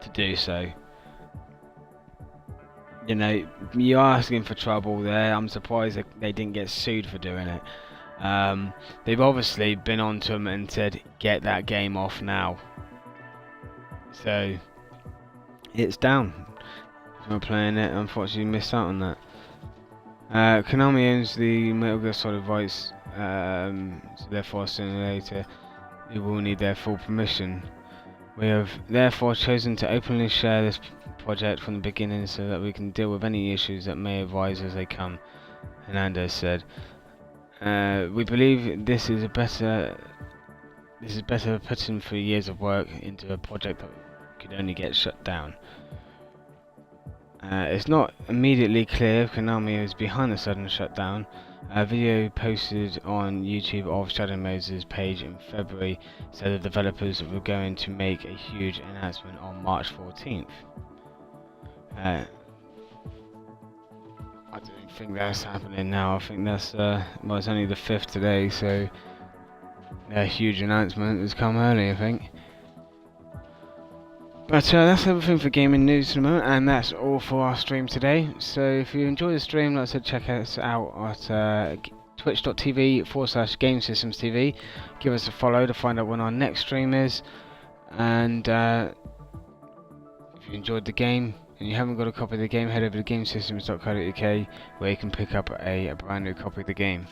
to do so. You know, you're asking for trouble there. I'm surprised that they didn't get sued for doing it. They've obviously been onto them and said, get that game off now. So, it's down. If you're playing it, unfortunately you missed out on that. Konami owns the Metal Gear Solid rights, so therefore sooner or later they will need their full permission. We have therefore chosen to openly share this project from the beginning so that we can deal with any issues that may arise as they come, Hernandez said. We believe this is better putting 3 years of work into a project that could only get shut down. It's not immediately clear if Konami is behind the sudden shutdown. A video posted on YouTube of Shadow Moses' page in February said the developers were going to make a huge announcement on March 14th. I don't think that's happening now. I think that's well, it's only the 5th today, so a huge announcement has come early, I think. But that's everything for gaming news at the moment, and that's all for our stream today. So if you enjoy the stream, like I said, check us out at twitch.tv/Gamessystemstv. Give us a follow to find out when our next stream is. And if you enjoyed the game and you haven't got a copy of the game, head over to gamesystems.co.uk where you can pick up a brand new copy of the game.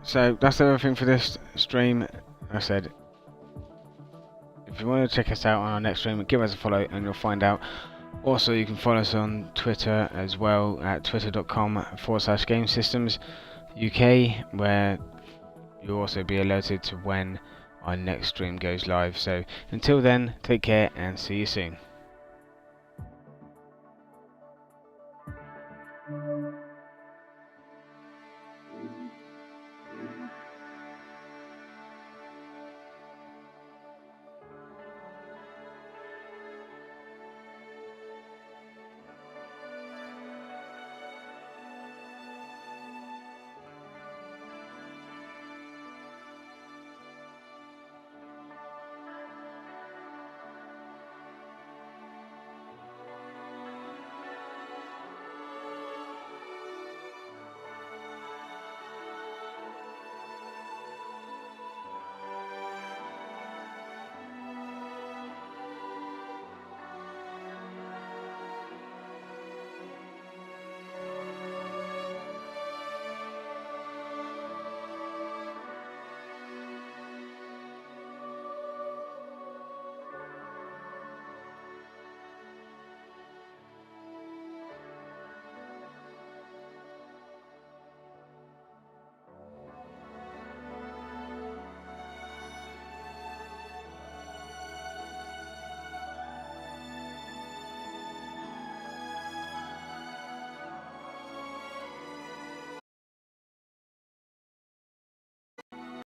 So that's everything for this stream. Like I said, if you want to check us out on our next stream, give us a follow and you'll find out Also, you can follow us on Twitter as well at twitter.com/Gamessystemsuk, where you'll also be alerted to when our next stream goes live. So until then, take care and see you soon.